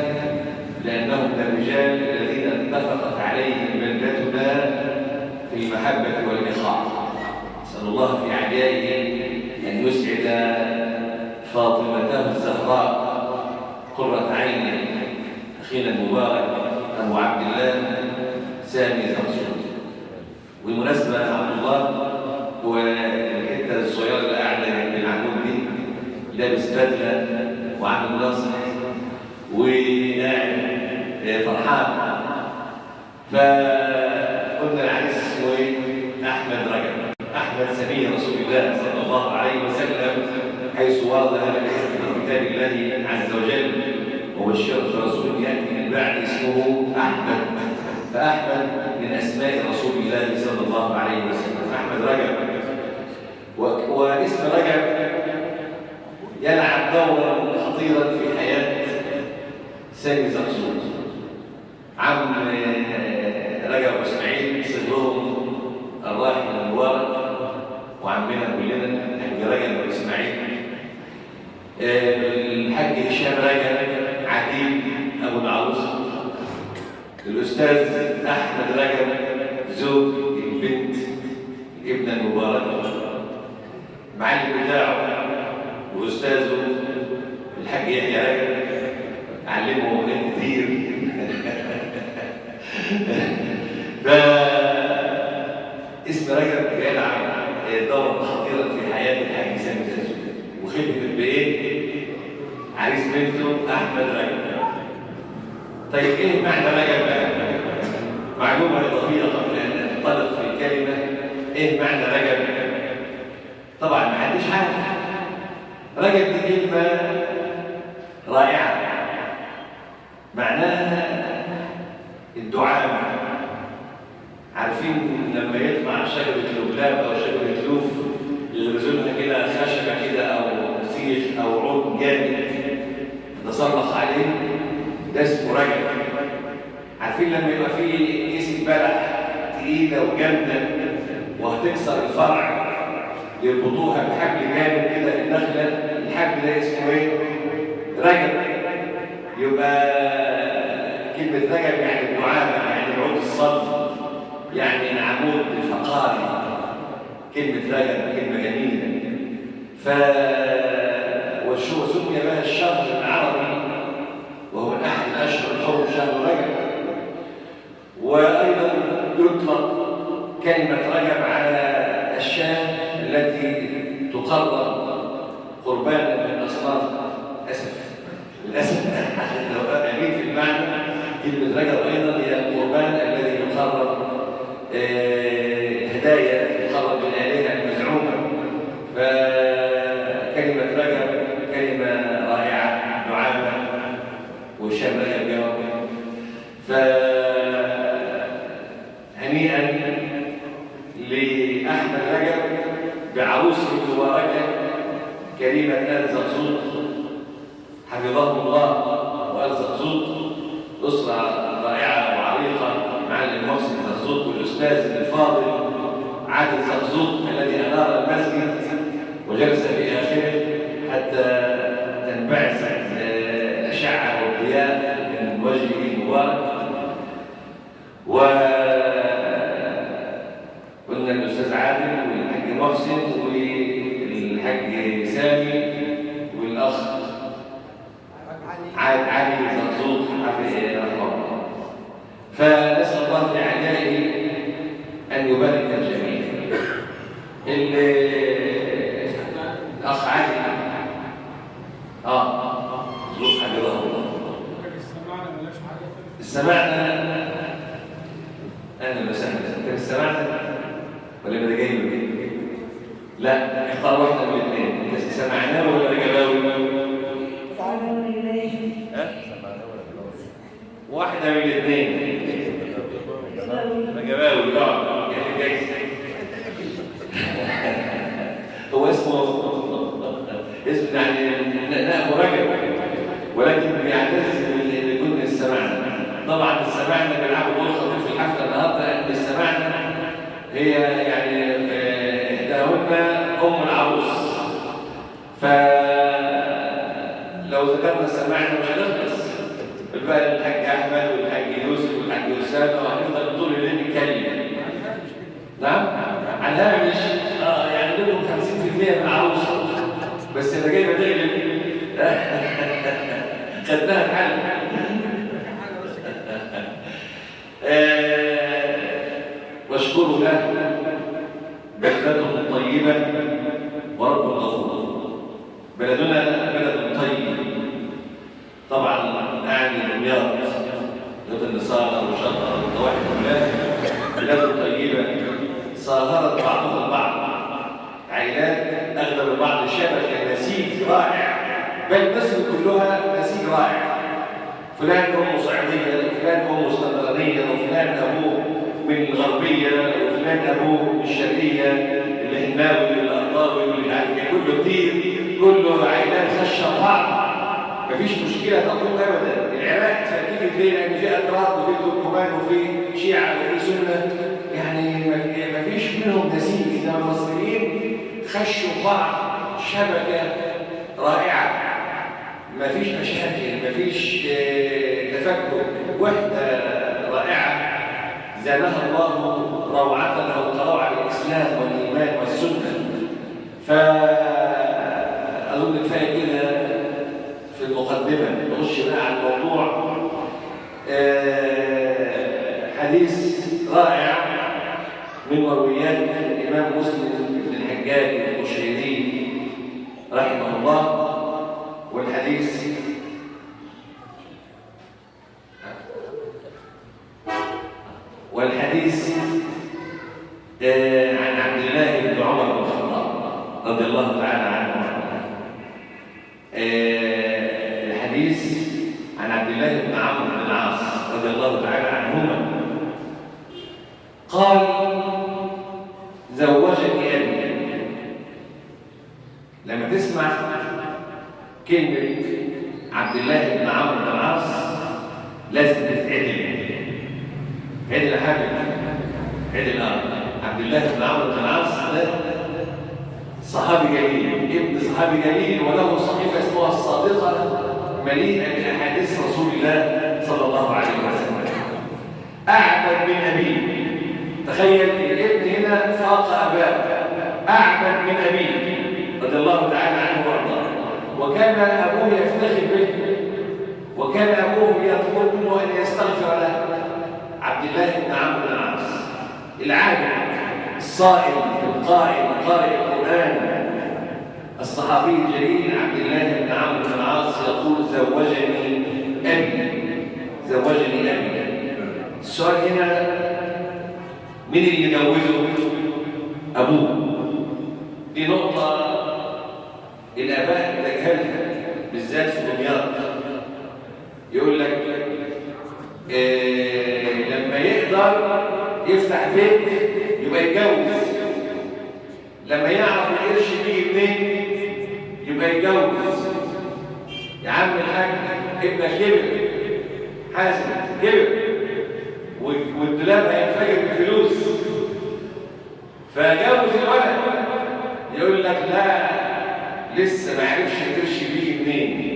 لأنهم من الرجال الذين اتفقت عليهم بلدتنا في المحبة والإخاء. أسأل الله في عجائه أن يسعد فاطمته الزهراء قرة عين أخينا المبارك أبو عبد الله سامي زرزوق. والمناسبة عبد الله هو الحتة الصغيرة اللي قاعدة جنب العمود دي، لابس بدلة وعامل ناصح وقاعد فرحان. فقلنا العريس اسمه ايه؟ أحمد رجب، أحمد سمي رسول الله صلى الله عليه وسلم، حيث ورد هذا الاسم في كتاب الله عز وجل: وبشرت رسول يأتي من بعد اسمه أحمد. فأحمد من أسماء رسول الله صلى الله عليه وسلم، أحمد رجب. واسم رجب يلعب دورا خطيرا في حياة سامي زرزوق. عم رجب واسماعيل صدرهم الراحل المبارك وعمنا كلنا الحاج رجب واسماعيل، الحاج هشام رجب عديل ابو العروسه، الاستاذ احمد رجب زوج البنت الابنه المباركه، المعلم بتاعه واستاذه الحاج يحيى رجب علمه اغنيه كتير. فاسم رجب يلعب دورا خطيرا في حياه الحاج سامي زرزوق، وخدمت بايه؟ عريس بنته احمد رجب. طيب ايه معنى رجب بقى؟ معلومه اضافيه قبل ان ننطلق في الكلمه. ايه معنى رجب؟ طبعا ما حدش عارف. رجب دي كلمه رائعه، معناها الدعامه. عارفين لما يطلع شجره لبلاب او شجره لوف يغرزوا لنا كده خشبه كده او سيخ او عود جامد نصرخ عليه؟ ده اسمه رجب. عارفين لما يبقى فيه كيس بلح تقيله وجامده وهتكسر الفرع يربطوها بحبل جامد كده في النخله، الحبل ده اسمه ايه؟ رجب. يبقى كلمه رجب يعني الدعامه، يعني العود الصلب، يعني العمود الفقاري. كلمه رجب كلمه جميله. وسمي بها الشهر العربي، وهو احد الاشهر الحرم شهر رجب. وايضا يطلق كلمه رجب على الشاة التي تقرب قربانا من الاصنام. للاسف عشان لو امين في المعنى، كلمه رجب ايضا هي القربان الذي يقرب، هدايا يقرب وهشام رجب جاوب. فهنيئا لأحمد رجب بعروسه المباركة كريمة آل زقزوق حفظهم الله. وآل زقزوق أسرة رائعة وعريقة، معلم محسن زقزوق والأستاذ الفاضل عادل زقزوق الذي أنار المسجد وجلس في آخره حتى تنبعث الأشعة والضياء من وجهه المبارك. وقلنا الأستاذ عادل والحاج محسن والحاج سامي والأخ علي زقزوق حفظه الله. فنسأل الله في أعيائه أن يبارك الجميع. الأخ علي زوج حفظه الله. استمعنا أنا بسأل أنت استمعنا ولا ما جاي من؟ لا، اختار واحدة من الاثنين. أنت سمعناه ولا رجباوي؟ واحدة من الاثنين. رجباوي يعني جاي. هو اسمه يعني نائب رجب، ولكن بيعتز بكل السماعنة. طبعا السماعنة بيلعبوا دور خطير في الحفلة النهارده، لأن السماعنة هي يعني إحداهن أم العروس. فلو ذكرنا السماعنة مش هنخلص. بقى الحاج أحمد والحاج يوسف والحاج أسامة وهنفضل طول الليل نتكلم. نعم؟ على الهامش يعني لهم 50% من العروس، بس اللي جايبه تغلب خدناها الحل. واشكروا له بلدته طيبة ورب غفور. بلدنا بلد طيب طبعا، أعني دمياط بلد النصارى وشطر والضواحي كلها بلاد طيبة صاهرت بعضها البعض، عائلات أغلب البعض شبكة نسيج رائع، بل مصر كلها نسيج رائع. فلان أمه صعيدية، وفلان أمه اسكندرانية، وفلان أبوه من الغربية، وفلان أبوه من الشرقية، الهناوي والأنطاوي والعافية، كله كتير، كله عائلات خشة بعض، مفيش مشكلة تقوم أبدا. العراق تيجي تلاقي لأن في أتراك وفي تركمان وفي شيعة وفي سنة، يعني مفيش منهم نسيج. إنما المصريين خشوا بعض شبكة رائعة، مفيش مشاكل، مفيش تفكك، وحدة رائعة زادها الله روعة فوق روعة الإسلام والإيمان والسنة. فأظن كفاية كده في المقدمة. نخش بقى على الموضوع. حديث رائع من مرويات الإمام مسلم بن الحجاج القشيري رحمه الله. والحديث عن عبد الله بن عمر بن الخطاب رضي الله تعالى عنه. الحديث عن عبد الله بن عمرو بن العاص رضي الله تعالى عنهما قال: زوجني أبي. لما تسمع كلمة عبد الله بن عمرو بن العاص لازم تتعدل. عدل يا حبيبي، عدل. عبد الله بن عمرو بن العاص ده صحابي جليل، ابن صحابي جليل، وله صحيفة اسمها الصادقة مليئة بأحاديث رسول الله صلى الله عليه وسلم. أعبد من أبيه. تخيل الابن هنا فاق أباه، أعبد من أبيه رضي الله تعالى عنه وارضاه. وكان أبوه يفتخر به، وكان أبوه يطلب منه أن يستغفر له. عبد الله بن عمرو بن العاص العابد الصائم القائم قارئ القرآن، الصحابي الجليل عبد الله بن عمرو بن العاص يقول: زوجني أبي، زوجني أبي. السؤال هنا: مين اللي جوزه؟ أبوه. دي نقطة الآباء بتجهلها بالذات في دمياط. يقول لك البيت يبقى يتجوز، لما يعرف القرش بيجي منين يبقى يتجوز. يا عم الحاج ابنك كبر، حاسب كبر والدولاب هينفجر بفلوس، فجوز الولد. يقول لك لا لسه ما عرفش القرش بيجي منين،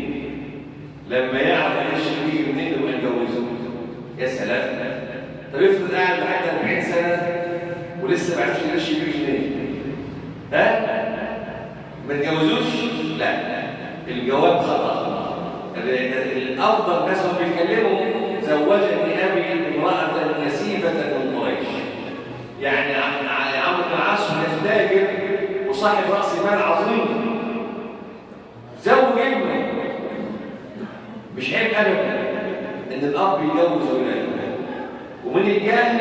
لما يعرف القرش بيجي منين يبقى يتجوزه. يا سلام. طب افرض قاعد لحد 40 سنه ولسه ما عرفش القرش بيجي منين، ما تجوزوش؟ لا، الجواب خطأ. الأفضل ناس هم بيتكلموا زوجني أبي امرأة نسيبة من قريش. يعني عمرو بن العاص تاجر وصاحب رأس مال عظيم، زوج ابنه. مش عيب أبدا إن الأب يجوز أولاده، ومن الجاهل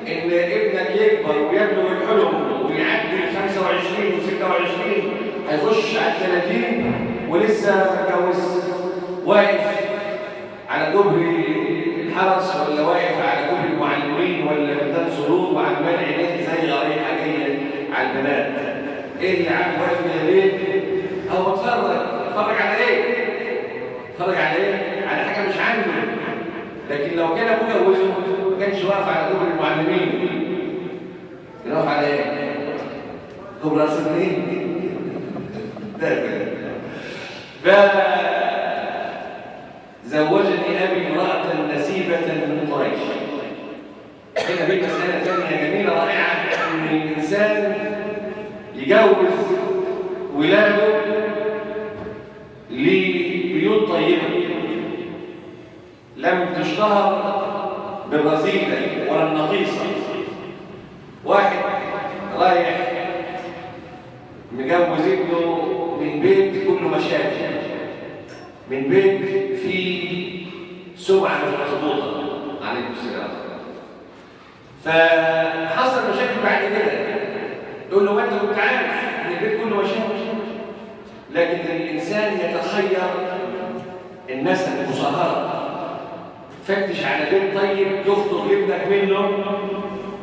إن ابنك يكبر ويبلغ الحلم ويعدي 25 و26 هيخش على 30 ولسه ما اتجوزش، واقف على كوبري الحرس ولا واقف على كوبري المعلمين ولا ميدان سرور وعمال عينيه زي غريحه جايه على البنات. ايه يا عم واقف من ليه؟ او بتفرج على ايه؟ بتفرج على ايه؟ على حاجه مش عنده. لكن لو كان ابوه جوزه ما كانش واقف على كوبري المعلمين، كان واقف على ايه؟ كوبري راس النيل. زوجني أبي امرأة نسيبة من قريش. هنا في مسألة ثانية جميلة رائعة، إن الإنسان يجوز ولاده لبيوت طيبة لم تشتهر بالرذيلة ولا النقيصة. واحد رايح مجوز ابنه من بيت كله مشاكل، من بيت فيه سمعة مش مظبوطة عليه السلام، فحصل مشاكل بعد كده. يقول له ما انت كنت عارف ان البيت كله مشاكل. لكن الانسان يتخير النسب المصهرة. فتش على بيت طيب تخطب ابنك منه،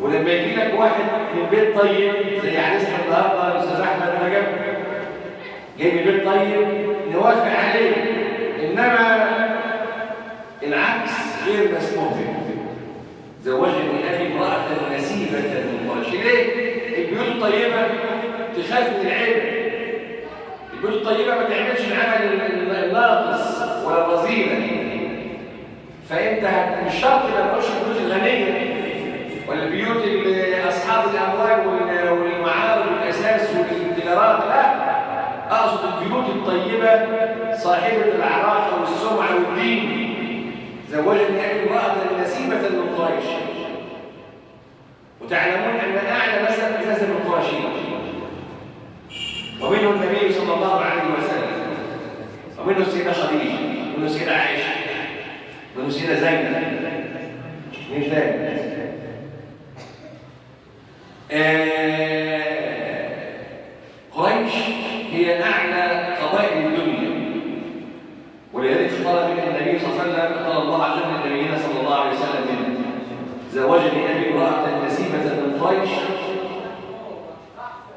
ولما يجي لك واحد من بيت طيب زي عريسنا النهارده الاستاذ احمد رجب جاي من بيت طيب نوافق عليه، انما العكس غير مسموح به. زوجني أبي امرأة نسيبة من قريش. ليه؟ البيوت الطيبة تخاف من العيب. البيوت الطيبة ما تعملش العمل الناقص ولا الرذيلة. فأنت مش شرط ما تقولش البيوت الغنية ولا البيوت أصحاب الأموال والمعارض والأساس والتجارات، لا. أقصد البيوت الطيبة صاحبة العراقة والسمعة والدين. زوجني أبي امرأة نسيبة من قريش. وتعلمون أن أعلى نسب القرشيين، ومنه النبي صلى الله عليه وسلم، ومنه السيدة خديجة، ومنه السيدة عائشة، ومنه السيدة زينب. مين ثاني؟ قريش هي أعلى قبائل الدنيا، ولذلك قال منها النبي صلى الله عليه وسلم، قال الله عز وجل لنبينا صلى الله عليه وسلم منه: زوجني أبي امرأة نسيبة من قريش.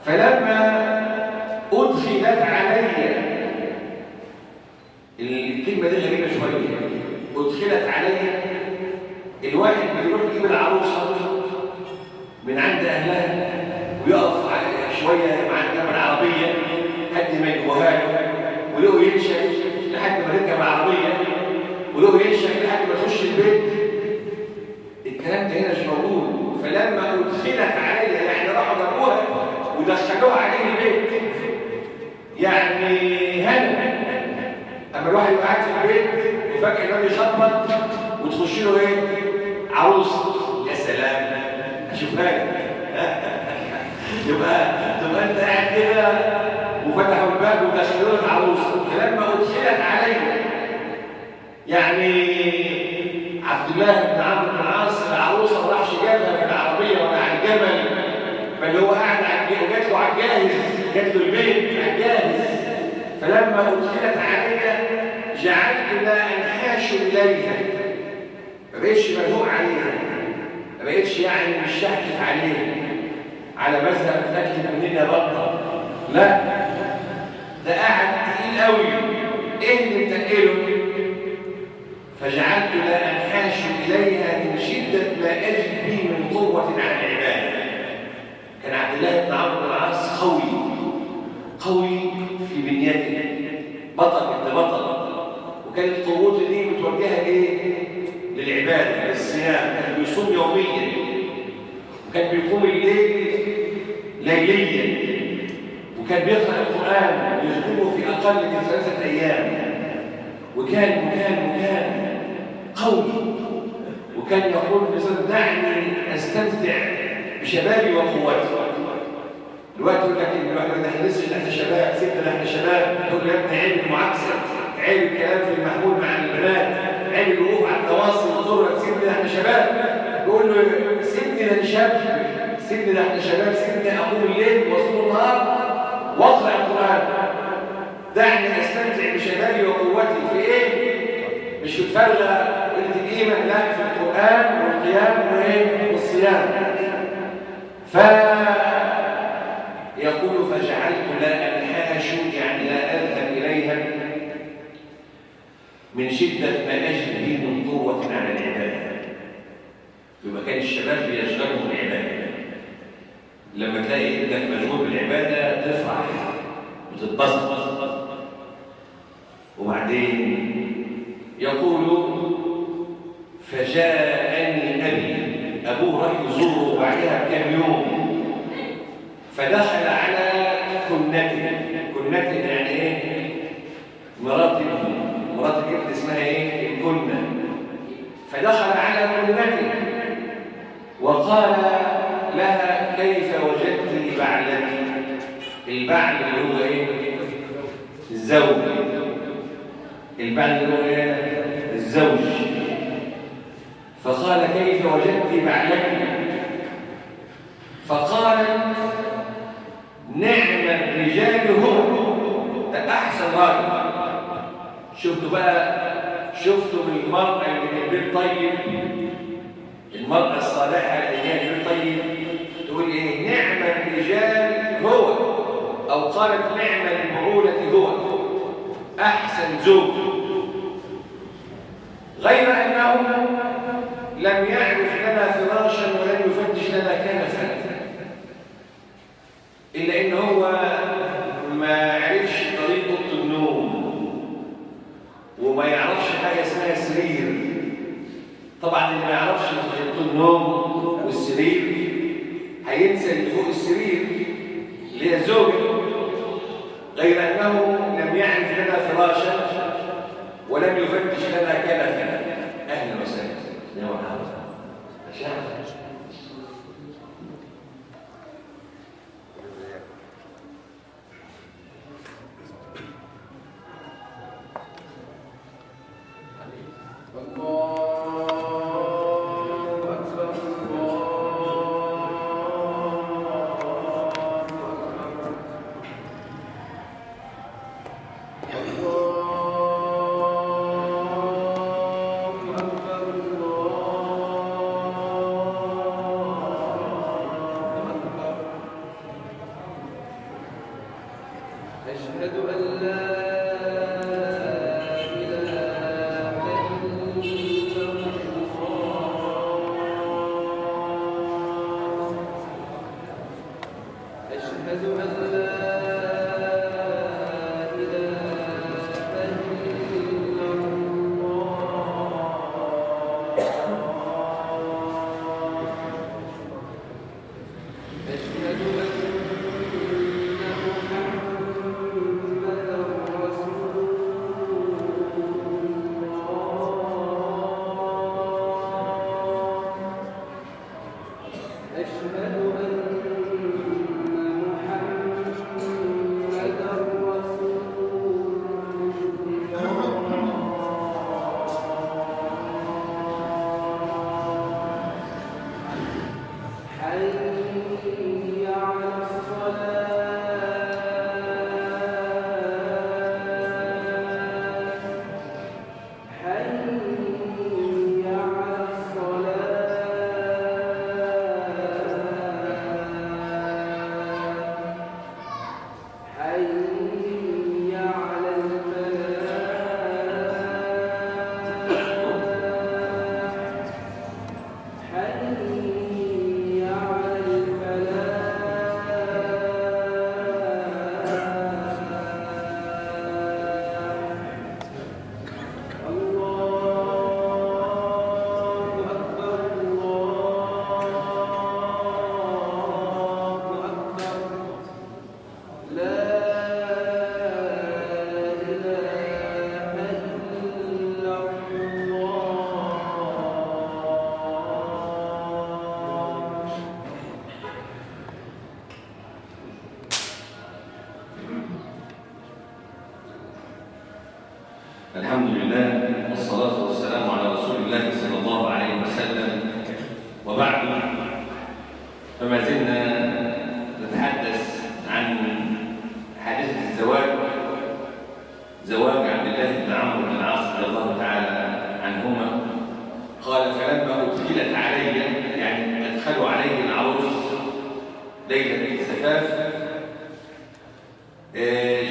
فلما أدخلت علي، الكلمة دي غريبة شوية، أدخلت علي. الواحد بيروح يجيب العروسة من عند أهلها ويقف شوية مع الجنب العربية لحد ما يجوها له، ولقوا ينشف لحد ما تركب العربية، ولقوا ينشف لحد ما تخش البيت. الكلام ده هنا مش موجود. فلما أدخلت عليها يعني راحوا جابوها ودخلوها عليه البيت، يعني هنا. أما الواحد يبقى قاعد في البيت وفجأة الباب يخبط وتخش له إيه؟ عروسة. يا سلام، أشوفها لك. تبقى أنت قاعد كده وفتحوا الباب ودخلوا لك عروسة. فلما أدخلت عليها يعني عبد الله بن عمرو بن العاص العروسة ما راحش جابها في العربية ولا على الجبل، بل هو قاعد وجات له على الجاهز، جات له البيت على الجاهز. فلما أدخلت عليها جعلت لا أنحاش إليها، ما بقتش مرهوق عليها، ما بقتش يعني مش شحكت عليه على مذهب تاكل مننا بطه، لا ده قاعد تقيل قوي. ايه اللي متقله؟ فجعلت لا انحاش اليها من شده ما اجد به من قوه على العباده. كان عبد الله بن عمرو بن العاص قوي في بنيته، بطل ابن بطل، وكانت قوته دي متوجهه ايه؟ للعباده، للصيام. كان بيصوم يوميا، وكان بيقوم الليل ليليا، وكان بيقرأ القرآن ويختمه في أقل من 3 أيام، وكان قوي. وكان يقول مثلا دعني أستمتع بشبابي وقوتي. الوقت يقول لك إن الواحد احنا لسه احنا شباب، سيبنا احنا شباب، يقول يا ابني عيب المعاكسة، عيب الكلام في المحمول مع البنات، عيب الوقوف على التواصل والطرق، سيبنا احنا شباب. يقول له سيبني انا شاب، سيبني احنا شباب، سيبني اقوم الليل واصوم النهار واقرا القران. دعني استمتع بشبابي وقوتي في ايه؟ مش في الفرغه قله القيمه، لا، في القران والقيام والصيام. يقول فجعلت لا انحاش، يعني لا اذهب اليها من شده ما اجد به من قوه على العباده. يبقى كان الشباب بيشغلهم العباده. لما تلاقي ابنك مشغول بالعباده تفرح وتتبسط. وبعدين يقول فجاءني ابوه راح يزوره بعدها بكام يوم، فدخل على كنته يعني ايه؟ مرات ابن اسمها ايه؟ الكنه. فدخل على كنته وقال لها كيف وجدت بعلك؟ البعل اللي هو ايه؟ الزوج. البعل اللي هو ايه؟ الزوج. فقال كيف وجدت بعلك؟ فقالت نعم الرجال هو، ده احسن راجل. شفتوا المرأة اللي من البيت طيب، المرأة الصالحة اللي هي من البيت طيب، تقول ايه؟ نعم الرجال هو، او قالت نعم المعولة هو، احسن زوج. غير انه لم يعرف لنا فراشا ولم يفتش لنا كنفا، الا ان هو ما عرفش طريق اوضه النوم، وما يعرفش حاجه اسمها سرير. طبعا اللي ما يعرفش اوضه النوم والسرير هينسى اللي فوق السرير اللي هي الزوجه. غير انه لم يعرف لنا فراشا ولم يفتش لنا كنفا. اهلا وسهلا يا مرحبا. أشهد أن لا إله إلا دخلت علي، يعني أدخلوا علي العروس ليلة الزفاف،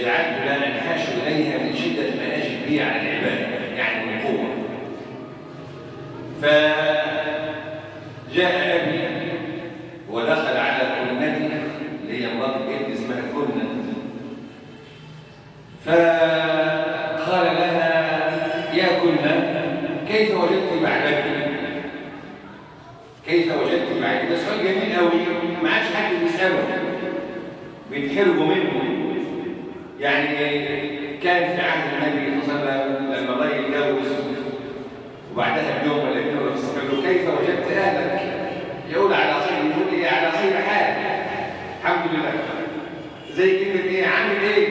جعلت لا أنحاش إليها من شدة ما أجد بي على العبادة، يعني من قوة. فجاء أبي ودخل على كنتي اللي هي مرات ابن اسمها كنة، فقال لها يا كنة كيف وجدت بعدك؟ كيف وجدت بعدك؟ ده سؤال جميل قوي، ما عادش حد بيسأله، بيتحرجوا منه. يعني كان في عهد النبي صلى الله عليه وسلم لما الله يتجوز وبعدها بيوم ولا اتنين ولا له كيف وجدت اهلك؟ يقول على خير، يقول ايه؟ على خير حال، الحمد لله. زي كلمه ايه؟ عامل ايه؟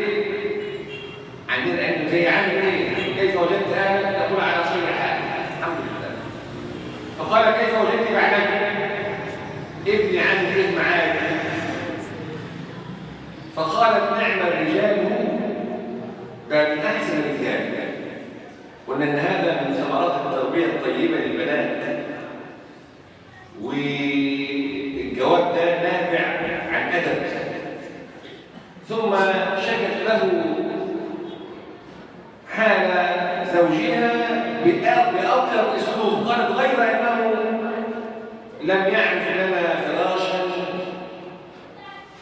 عندنا علم زي عامل ايه؟ كيف وجدت اهلك؟ تقول على خير حال، الحمد لله. فقال كيف وجدت بعدك؟ ابني عامل ايه معاك؟ فقالت نعم الرجال ده من احسن الرجال، وان هذا من ثمرات التربيه الطيبه للبنات، والجواب ده نابع عن ادب. ثم شكت له حال زوجها باطيب اسلوب، قالت غير انه لم يعرف لنا فراشا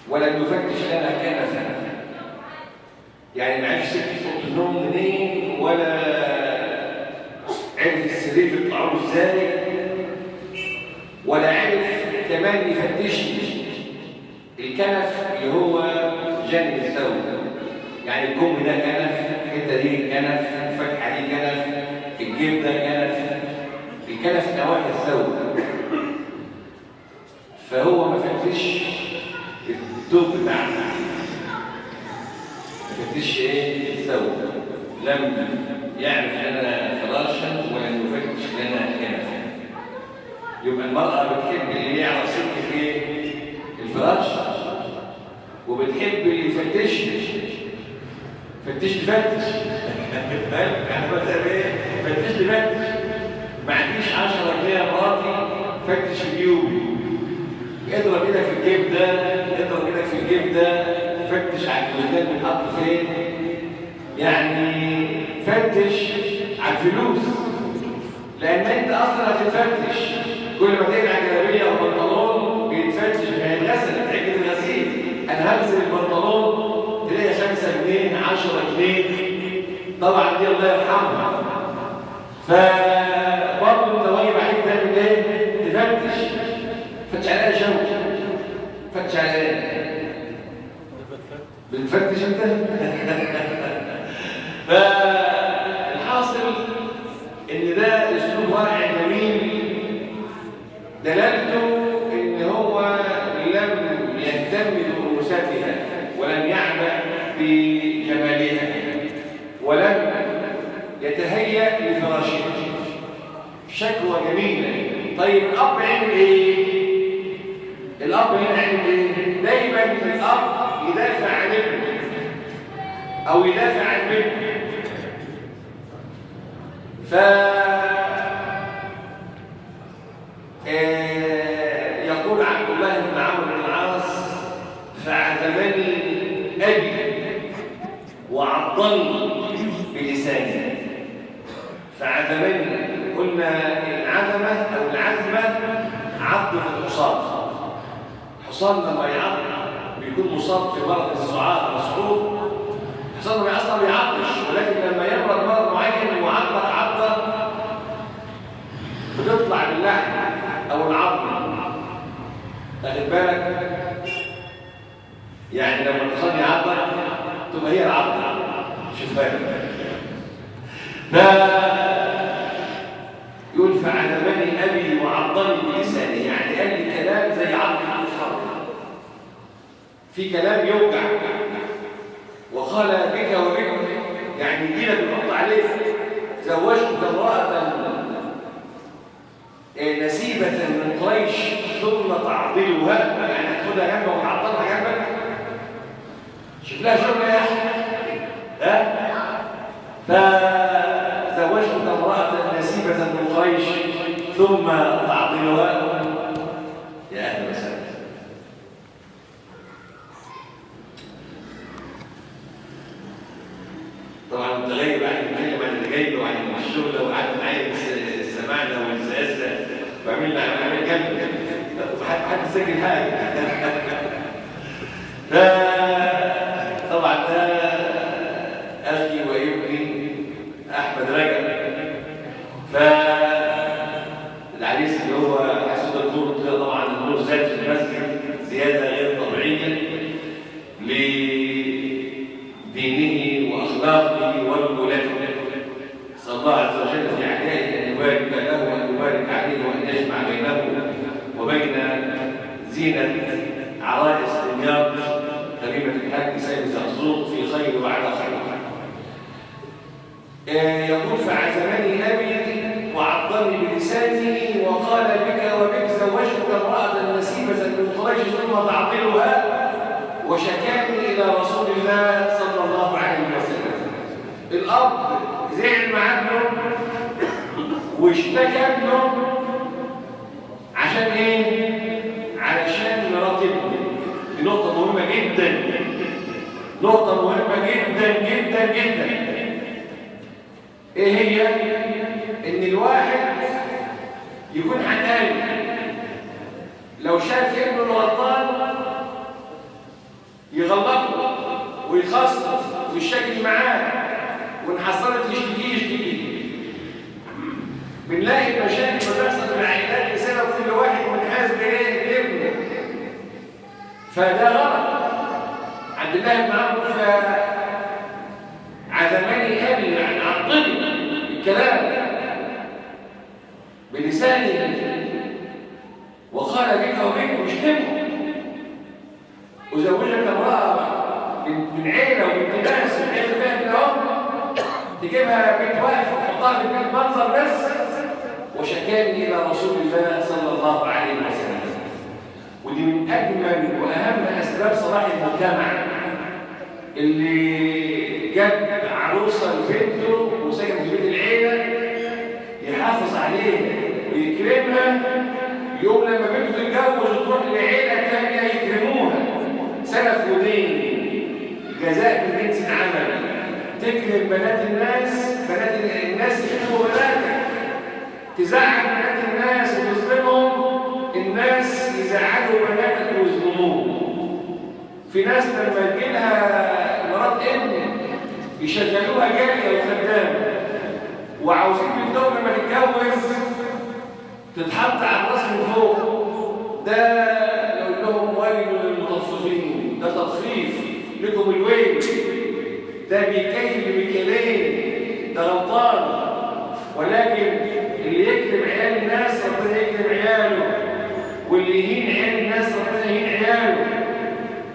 ولم يفتش لنا كنفا، يعني ما عرفش اوضه النوم منين، ولا عرف السرير بيطلعوا ازاي، ولا عرف كمان يفتش الكنف اللي هو جانب الثوب، يعني الكم ده كنف، الحته دي كنف، الفتحه دي كنف، الجيب ده كنف، الكنف نواحي الثوب. فهو ما فتش الثوب بتاعنا، ما فتش ايه؟ الثوب، لم يعرف لنا فراشا ولم يفتش لنا كنفا. يبقى المرأة بتحب اللي يعرف سكة ايه؟ الفراش، وبتحب اللي يفتش يفتش. يعني مثلا ايه؟ فتش يفتش. ما عنديش 10 جنيه يا مراتي فتش في جيوبي، اضرب كده في الجيب ده، اضرب كده في الجيب ده، فتش على الفلوسات بتحط فين، يعني فتش على الفلوس، لان انت اصلا هتتفتش. كل ما تقلع جلابيه او بنطلون بيتفتش، هيتغسل عده الغسيل. انا هغسل البنطلون تلاقي 5 جنيه 10 جنيه، طبعا دي الله يرحمها. فبرضه انت واجب عليك تعمل ايه؟ تفتش. فتش على ايه شوك؟ فتش على ايه؟ بتفتش انت؟ فالحاصل ان ده اسلوب رائع جميل، دلالته ان هو لم يهتم بانوثتها ولم يعبأ بجمالها ولم يتهيأ لفراشها. شكوى جميله. طيب الاب عمل ايه؟ الاب هنا عمل ايه؟ دايما الاب يدافع عن ابنه او يدافع عن بنته. يقول عبد الله بن عمرو بن العاص فعذبني ابي وعضني بلسانه. فعذبني، قلنا العذبه او العزمه عض في الحصان. الحصان لما يعض بيكون مصاب بمرض السعال مسعود. الحصان اصلا ما بيعضش، ولكن لما يمرض مرض معين وعضك عضه بتطلع باللحم او العظم، واخد بالك؟ يعني لما الحصان يعضك تبقى هي العضه. شوف بالك. يقول فعذبني ابي وعضني بلسانه، يعني قال لي كلام زي عض الحصان، في كلام يوجع. وقال بك وبك، يعني يجيلك بيحط عليك زوجتك امرأة نسيبة من قريش ثم تعضلها، يعني هتاخدها جنبك وتعطلها جنبك. شوف لها شغل يا اخي. فزوجتك امرأة نسيبة من قريش ثم تعضلها تعطلها يا أهل وسهلا. طبعا انت غايب عن نتكلم عن اللي جايبه وعن الشغل وقعدنا معايا سمعنا والسياسه وعملنا عمل جنب حد سجل حاجه. طبعا ده اخي وابني احمد رجب. فالعريس اللي هو حسود النور ده طبعا النور زاد في المسجد زياده غير طبيعيه لدينه واخلاقه ورجولته. نسال الله عز وجل في اعدائه ان يبارك له وان يبارك عليه وان يجمع بينه وبين زينه عرائس دمياط كريمه الحاج سيد زقزوق في خير وعلى خير. يقول فعزمني ابي وعضني بلسانه وقال بك وبك زوجتك امراه نسيبه من قريش ثم تعطلها وشكاني الى رسول الله صلى الله عليه وسلم. الاب زعل مع ابنه واشتكى ابنه عشان ايه؟ علشان مرات ابنه. دي نقطه مهمه جدا، نقطه مهمه جدا جدا جدا. ايه هي؟ ان الواحد يكون حنان. لو شاف ابنه الغلطان يغلطه ويخصص ويشتكي معاه، وان حصلت يشتكي. بنلاقي المشاكل بتحصل في العائلات بسبب كل واحد منحاز لابنه. فده غلط. عبد الله بن عمرو عزمني ابي يعني عضني الكلام بلسانه وقال بك وبك واشتمه وزوجك امراه من عيله ومن ناس العيله فيها كده اهو تجيبها بنت واقفه وتحطها في البيت منظر بس. وشكاني الى رسول الله صلى الله عليه وسلم. ودي من اجمل واهم اسباب صلاح المجتمع. اللي جاب عروسه لبنته وسكن في بيت العيله يحافظ عليها ويكرمها. يوم لما بنته تتجوز وتروح لعيله ثانيه يكرموها. سلف ودين، جزاء من جنس العمل. تكرم بنات الناس، بنات الناس يحبوا بناتك. تزعل بنات الناس وتظلمهم، الناس يزعلوا بناتك ويظلموهم. في ناس لما تجيلها مرات ابني يشغلوها جاريه وخدامه وعاوزين بنتهم لما تتجوز تتحط على الراس من فوق. ده نقول لهم ويل للمطففين، ده تطفيف لكم الويل. ده بيكيل بمكيالين، ده غلطان. ولكن اللي يكرم عيال الناس ربنا يكرم عياله، واللي يهين عيال الناس ربنا يهين عياله.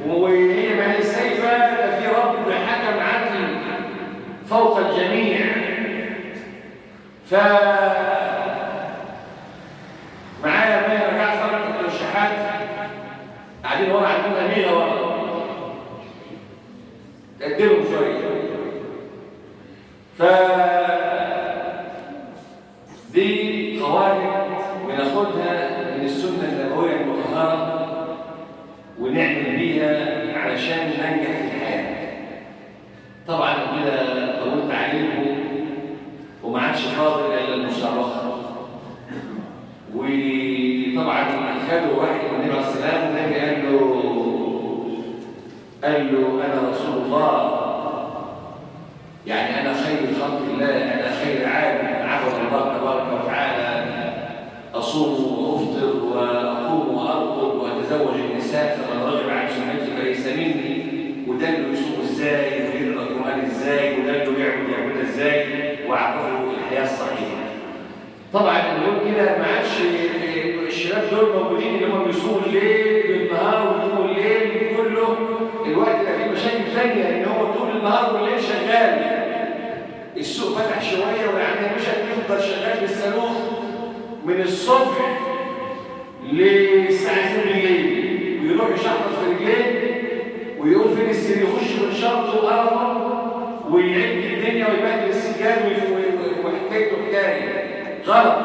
وهي ما هي سايبه، ده في رب حكم عدل فوق الجميع. معايا ماهر جعفر الشحات قاعدين ورا عندنا اميره ورا تقدمهم شويه. دي قواعد بناخدها من السنه النبويه المطهره ونعمل بيها علشان ننجح في الحياه. طبعا كده طولت عليكم وما عادش فاضل الا المصارخه. وطبعا خدوا واحد من النبي عليه السلام النبي قال له انا رسول الله، يعني انا خير خلق الله، انا خير عبد الله تبارك وتعالى. اصوم وافطر واقوم وارقد واتزوج النساء، فمن رغب عن سنتي فليس مني. وده اللي يصوم ازاي ويقرا القران ازاي وده اللي يعبد ازاي واعرفوا الحياه الصحيحه. طبعا اليوم كده ما عادش الشباب دول موجودين اللي هم بيصوموا الليل بالنهار ويقوموا الليل كله. الوقت ده فيه مشاكل ثانيه، ان هو طول النهار والليل شغال. السوق فتح شويه والعمليه مش هتفضل شغال بالصاروخ من الصبح للساعه 2 بالليل، ويروح يشحط في رجليه ويقول فين السرير، يخش من شرطه وقرفه ويعد الدنيا ويبهدل السجاد وحكايته حكايه. غلط.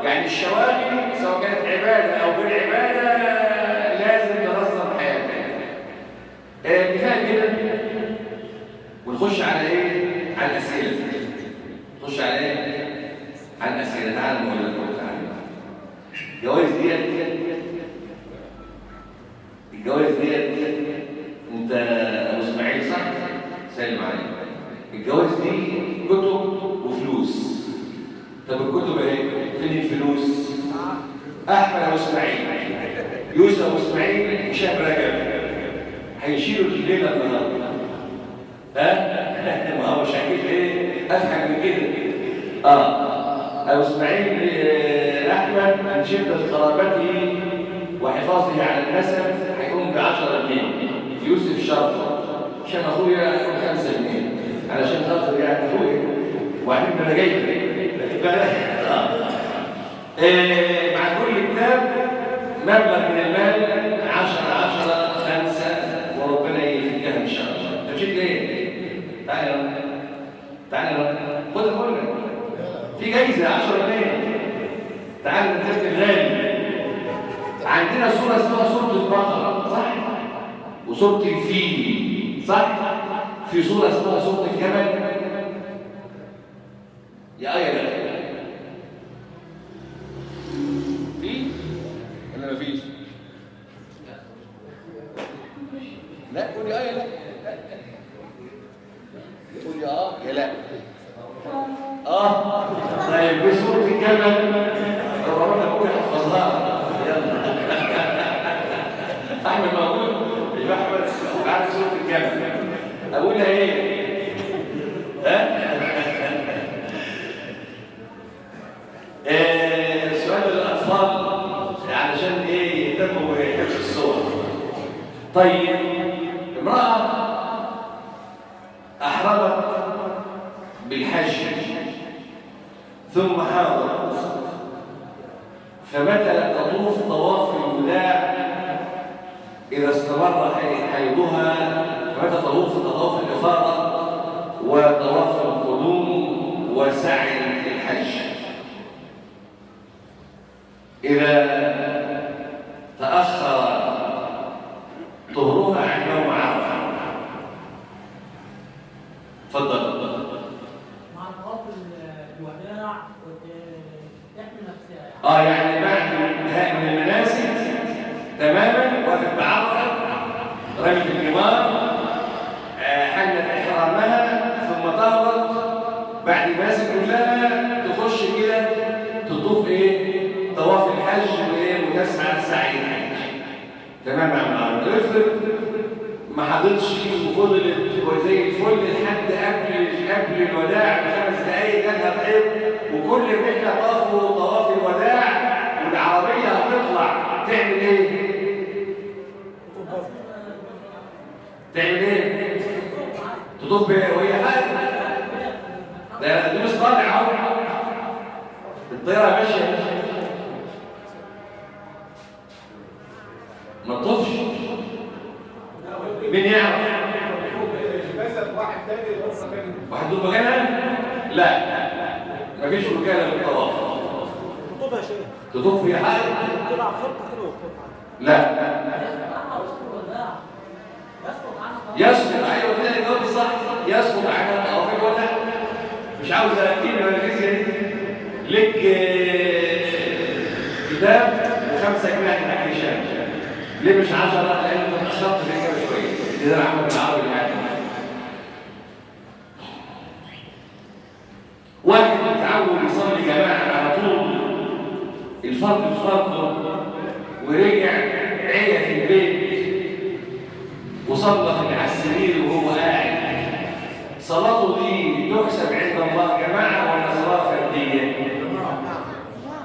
يعني الشواغل سواء كانت عبادة أو غير عبادة لازم تنظم حياتك. مثال كده ونخش على إيه؟ على الأسئلة. نخش على إيه؟ على الأسئلة. تعالوا نقول لكم الجوائز ديت أنت أبو إسماعيل صح؟ سلم عليك. الجوائز دي كتب وفلوس. طب الكتب ايه؟ فين الفلوس؟ احمد ابو اسماعيل، يوسف ابو اسماعيل، هشام رجب هيشيلوا الليله النهارده. ما هو مش هيجيب ايه؟ افهم من كده. ابو اسماعيل احمد من شده قرابته وحفاظه على النسب هيقوم ب 10 جنيه. يوسف شرطه عشان اخويا هيكون 5 جنيه علشان خاطر يعني اخويا. وبعدين انا جاي مع كل كتاب مبلغ من المال 10 5 وربنا يفكها ان شاء الله. انت مشيت ليه؟ تعالى خد اقول لك في جايزه 10 جنيه. تعالى نتفق الغالي. عندنا سوره اسمها سوره البقره صح؟ وسوره الفيل صح؟ في سوره اسمها سوره الجبل. يا آية لا في ولا مفيش؟ لا قول لي آية لا. قول لي يا لا. طيب بسورة الجبل ربنا ممكن يحفظها. يلا أحمد موجود؟ يبقى أحمد عارف سورة الجبل. أقولها إيه؟ سؤال للأطفال علشان إيه يهتموا بحفظ الصور. طيب امرأة أحرمت بالحج ثم حاضت فمتى تطوف طواف الوداع إذا استمر حيضها؟ فمتى تطوف طواف الإفاضة وطواف القدوم وسعي الحج؟ إذا تأخر طهرها عن يوم عرفة. تفضل. مع طواف الوداع وتحمل نفسها يعني بعد انتهاء من المناسك تماما وقفت بعرفة رمت الجمار حلت إحرامها ثم طهرت بعد المناسك كلها تخش كده تطوف إيه؟ طواف الحج وتسعى سعي الحج. تمام يا عم. افرض ما حضرتش وفضلت زي الفل لحد قبل الوداع ب5 دقايق جالها الحيض وكل الرحله طافوا طواف الوداع والعربيه هتطلع تعمل ايه؟ تطوف وهي حاجه. ده مش طالع اهو. الطياره ماشيه ما تطوفش. مين يعرف؟ واحد دول مكانها؟ لا مفيش مكانها للطواف. تطوف يا شيخ. تطوف في حاجه؟ تلعب خطه كده وتطوف. لا يسقط. ايوه كده الجواب الصح. يسقط عنها طواف الوداع. مش عاوز اكيد ولا الفيزياء دي. لك كتاب و5 جنيه حق هشام. ليه مش 10؟ لان انت اتاخرت في الاجابه شويه. ده العمل العربي يعني. واحد متعود يصلي جماعه على طول الفرد ورجع عيا في البيت وصلى على السرير وهو قاعد. صلاته دي تحسب عند الله جماعه ولا صلاه فرديه؟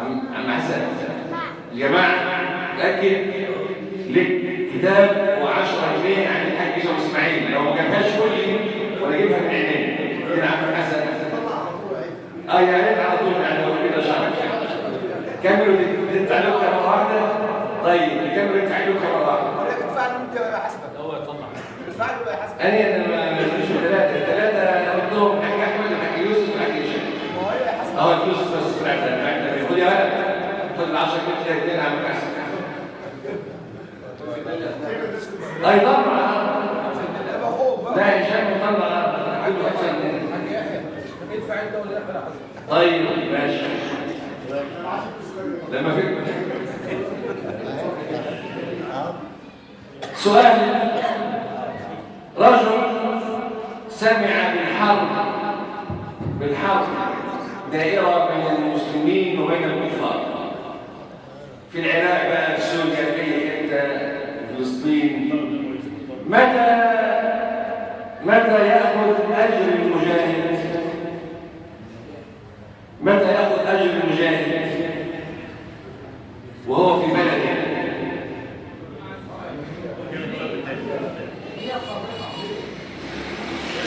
عم حسن جماعه. لكن لك كتاب و10 جنيه عن الحاج يوسف اسماعيل. لو ما جابهاش كلي ولا جيبها من عينيه كده عم حسن. يا ريت على طول يعني لو كده شعرك كاميرا التعليق مره واحده. طيب كاميرا التعليق مره واحده. تدفع له انت يا حسبك. هو يطلع. تدفع له يا حسبك. انا مش ثلاثه قلتهم حاج احمد وحاج يوسف وحاج هشام. ما هو يا حسبك. الفلوس بس بعد خد يا ولد. ال 10 جنيه تلاقي عم بحسن. اي طبعا. لا هشام مطلع كله احسن مني. ادفع انت ولا لا؟ طيب ماشي. لما في سؤال: رجل سمع بالحرب دائرة بين المسلمين وبين الكفار في العراق بقى، في سوريا، في أي حتة، فلسطين. متى يأخذ أجر المجاهد؟ متى يأخذ أجر المجاهد وهو في بلده؟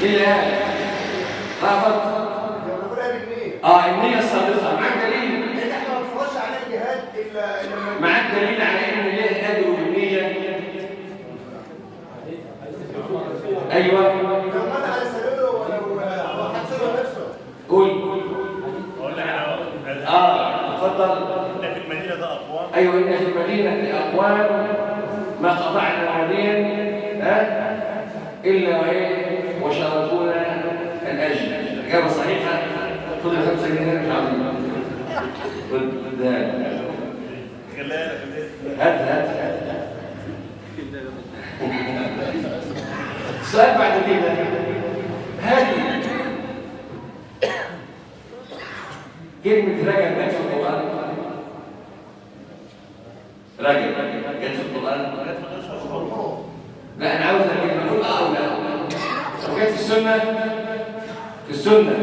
إلى رافض النية الصادقة. معك دليل؟ لأن احنا ما نتفرجش على الجهاد إلا لما معك دليل على إن ليه أجر بالنية؟ أيوه. لو مات على سبيله ولو حسبه نفسه. قول. اتفضل. إن في المدينة ده أقوام. أيوه، إن في المدينة أقوام ما قطعنا ودين إلا وشاركونا الأجر. إجابة صحيحة. خذ 5 جنيه مش عظيم. خذ هات. السؤال بعد كده: هل كلمة رجل جت في القرآن؟ رجل جت في القرآن؟ لا أنا عاوز أقول أو لا. جت في السنة؟ في السنة.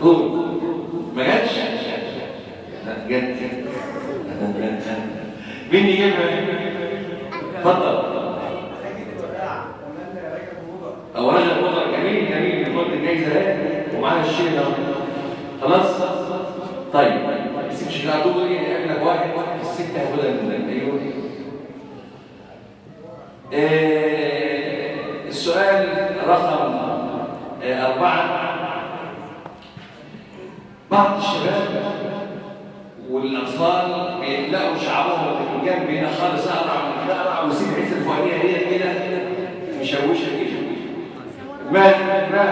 قول. ما جاتش؟ لا جت. مين يجيبها؟ اتفضل. أو رجل مضر. جميل نقول الجايزة اهي ومعانا الشيء ده. خلاص؟ طيب الست شجاع دول يقابلك واحد الست هياخدها منك. ايوه. السؤال رقم 4: بعض الشباب والأطفال بيحلقوا شعرهم جنب هنا خالص، أقرع ويسيب حته الفوقانية دي كده مشوشة كده. ما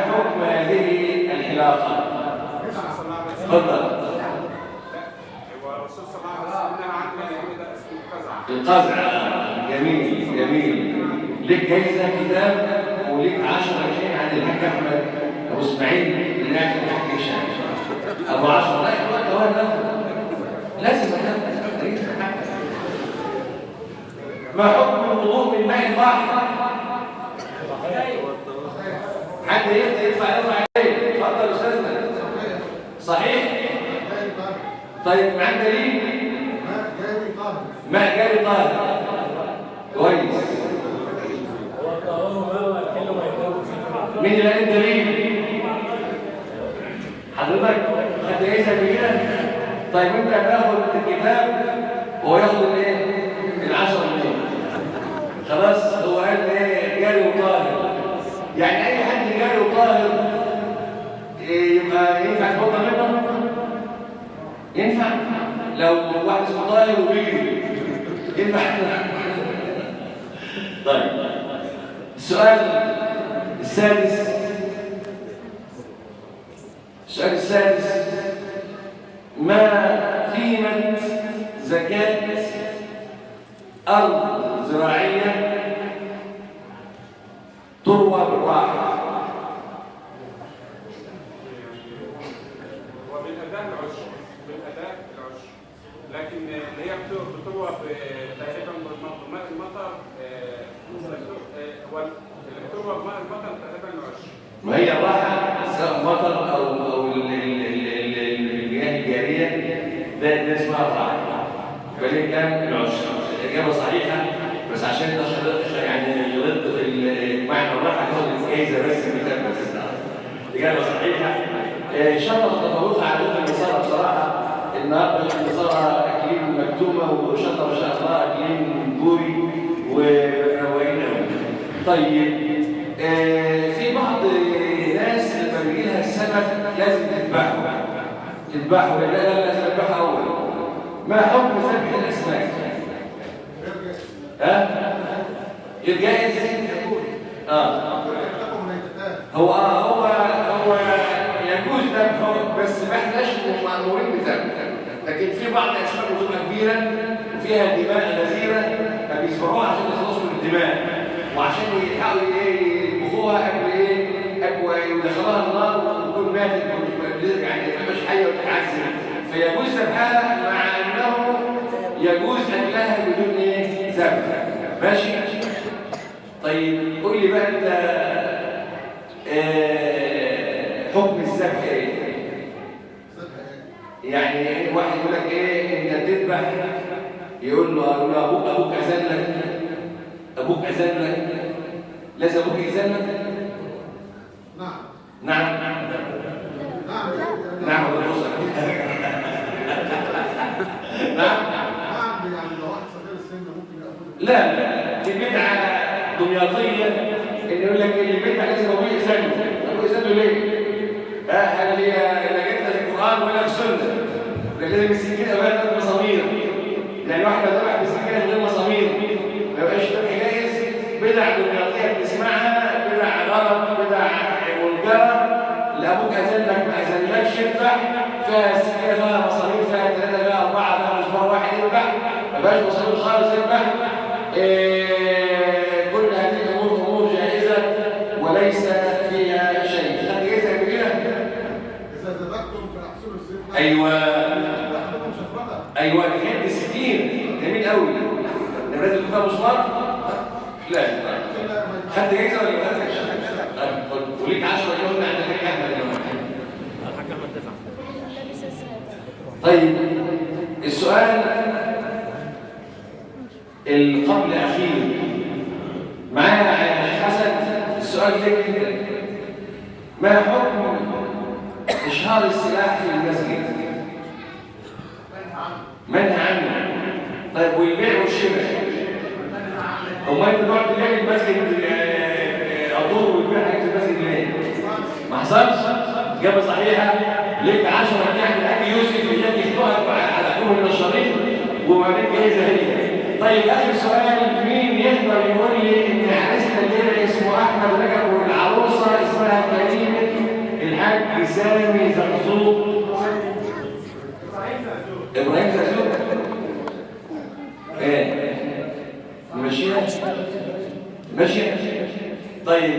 حكم هذه الحلاقة؟ تفضل. القزع. جميل. لك جايزة كتاب ولك 10 جنيه عند الحاج أحمد أبو إسماعيل اللي قاعد في الحاج هشام أبو 10. لا يا لازم ما حكم الوضوء من ماء البحر؟ حد يدفع عليه. اتفضل يا استاذنا. صحيح؟ طيب معاك دليل؟ ماء جاري طاهر. كويس. مين اللي قال الدليل؟ حضرتك خدت جايزه قبل كده؟ طيب انت هتاخد الكتاب وهو ياخد الايه؟ ال10 جنيه. خلاص هو قال ايه؟ جاري وطاهر. يعني اي حد جاري وطاهر يبقى ينفع تفضل منه؟ ينفع؟ لو واحد اسمه طاهر وبيجري ينفع؟ طيب السؤال السادس. ما قيمة زكاة أرض زراعية تروى بالراحة؟ وبالأداء العشر. لكن اللي هي بتروى تقريبا بماء المطر. بتروى بماء المطر تقريبا العشر. ما هي الراحة سواء مطر أو المياه الجارية ده اسمها الراحة. فليه كام العشر؟ الإجابة صحيحة، بس عشان يعني غلطت في معنى الراحة تاخد الجايزة بس الكتاب بس. الإجابة صحيحة. شطر تفوقها على لغة النصارى بصراحة. النهارده النصارى أكلين مكتومة وشطر ما شاء الله أكلين بوري وروائين قوي. طيب في بعض ناس لما بيجي لها السمك لازم تتبعه. تذبحه؟ لا لا لا تذبحه أول. ما حكم ذبح الأسماك؟ الجائز؟ هو يجوز ذبحه، بس ما احناش مأمورين بذبحه. لكن في بعض الأسماك بتبقى كبيرة وفيها دماء غزيرة فبيسبحوها عشان يخلصوا من الدماء، وعشان يحاولوا يطبخوها قبل يدخلوها النار وتكون ماتت يعني مش حية وتتعذب، فيجوز ذبحها مع أنه يجوز أكلها بدون ذبح. ماشي؟ طيب قول لي بقى أنت حكم الذبح إيه؟ يعني واحد يقول لك انت بتذبح، يقول له ابوك اذن لك، لازم ابوك يأذن لك؟ نعم بالرصة. نعم يعني لو واحد صغير السن ممكن ياخد. لا دي بدعه دمياطيه ان يقول لك اللي بيذبح لازم ابوه يأذن له. ابوه يأذن له ليه؟ هل هي لقيتها في القرآن ولا في السنة؟ لازم السكينة بقى مسامير، يعني واحد لو ذبح بسكينة من غير مسامير ما يبقاش ذبح جايز. بدع دمياطية بتسمعها، بدع غلط، بدع منكرة. لأبوك أذن لك ما أذنلكش اذبح، فيها سكينة فيها مسامير، فيها 3 فيها 4 فيها مسمار واحد اذبح، ما بقاش مسامير خالص اذبح. كل هذه الأمور أمور جائزة وليس فيها شيء. ايوه بيحب السكين جميل قوي. ده لازم يكون فيها مسمار؟ لا خدت جايزه ولا ما خدتش؟ وليك 10 يوم عندك كام؟ طيب السؤال القبل اخير معايا يا شيخ حسن. السؤال ده ما حكم اشهار السلاح في المسجد؟ منهى عنه. طيب والبيع والشراء؟ امال انت تقعد تبيع المسجد عطور وتبيع حاجه المسجد ليه؟ ما حصلش؟ اجابه صحيحه. ليك 10 يعني الحاج يوسف يجي يفتحك على حكومه النشارين وبعدين جايزه هي. طيب اخر سؤال، مين يقدر يقول لي ان عريسنا الليله اسمه احمد رجب والعروسه اسمها كريمه الحاج سامي زرزوق؟ ابراهيم زرزوق. ماشيه. طيب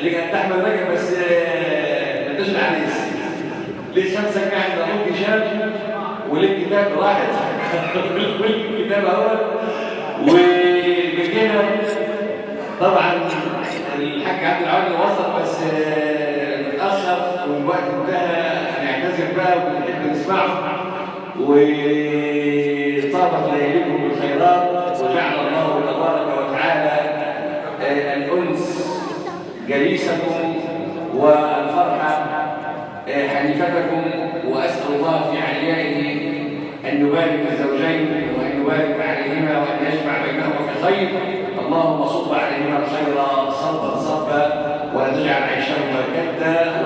ليك انت احمد رجب بس ما انتش العريس. ليك 5 جنيه عند ابوك هشام وليك كتاب راحت والكتاب اهو والبجنه. طبعا الحاج عبد العال وصل بس متاخر والوقت انتهى، هنعتذر بقى وبنحب نسمعه. وطابت لياليكم بالخيرات وجعل الله تبارك وتعالى الانس جليسكم والفرحه حليفتكم، واسال الله في عليائه ان يبارك الزوجين وان يبارك عليهما وان يجمع بينهما في خير. اللهم صب عليهما الخير صبا صبا ولا تجعل عيشهما كدا.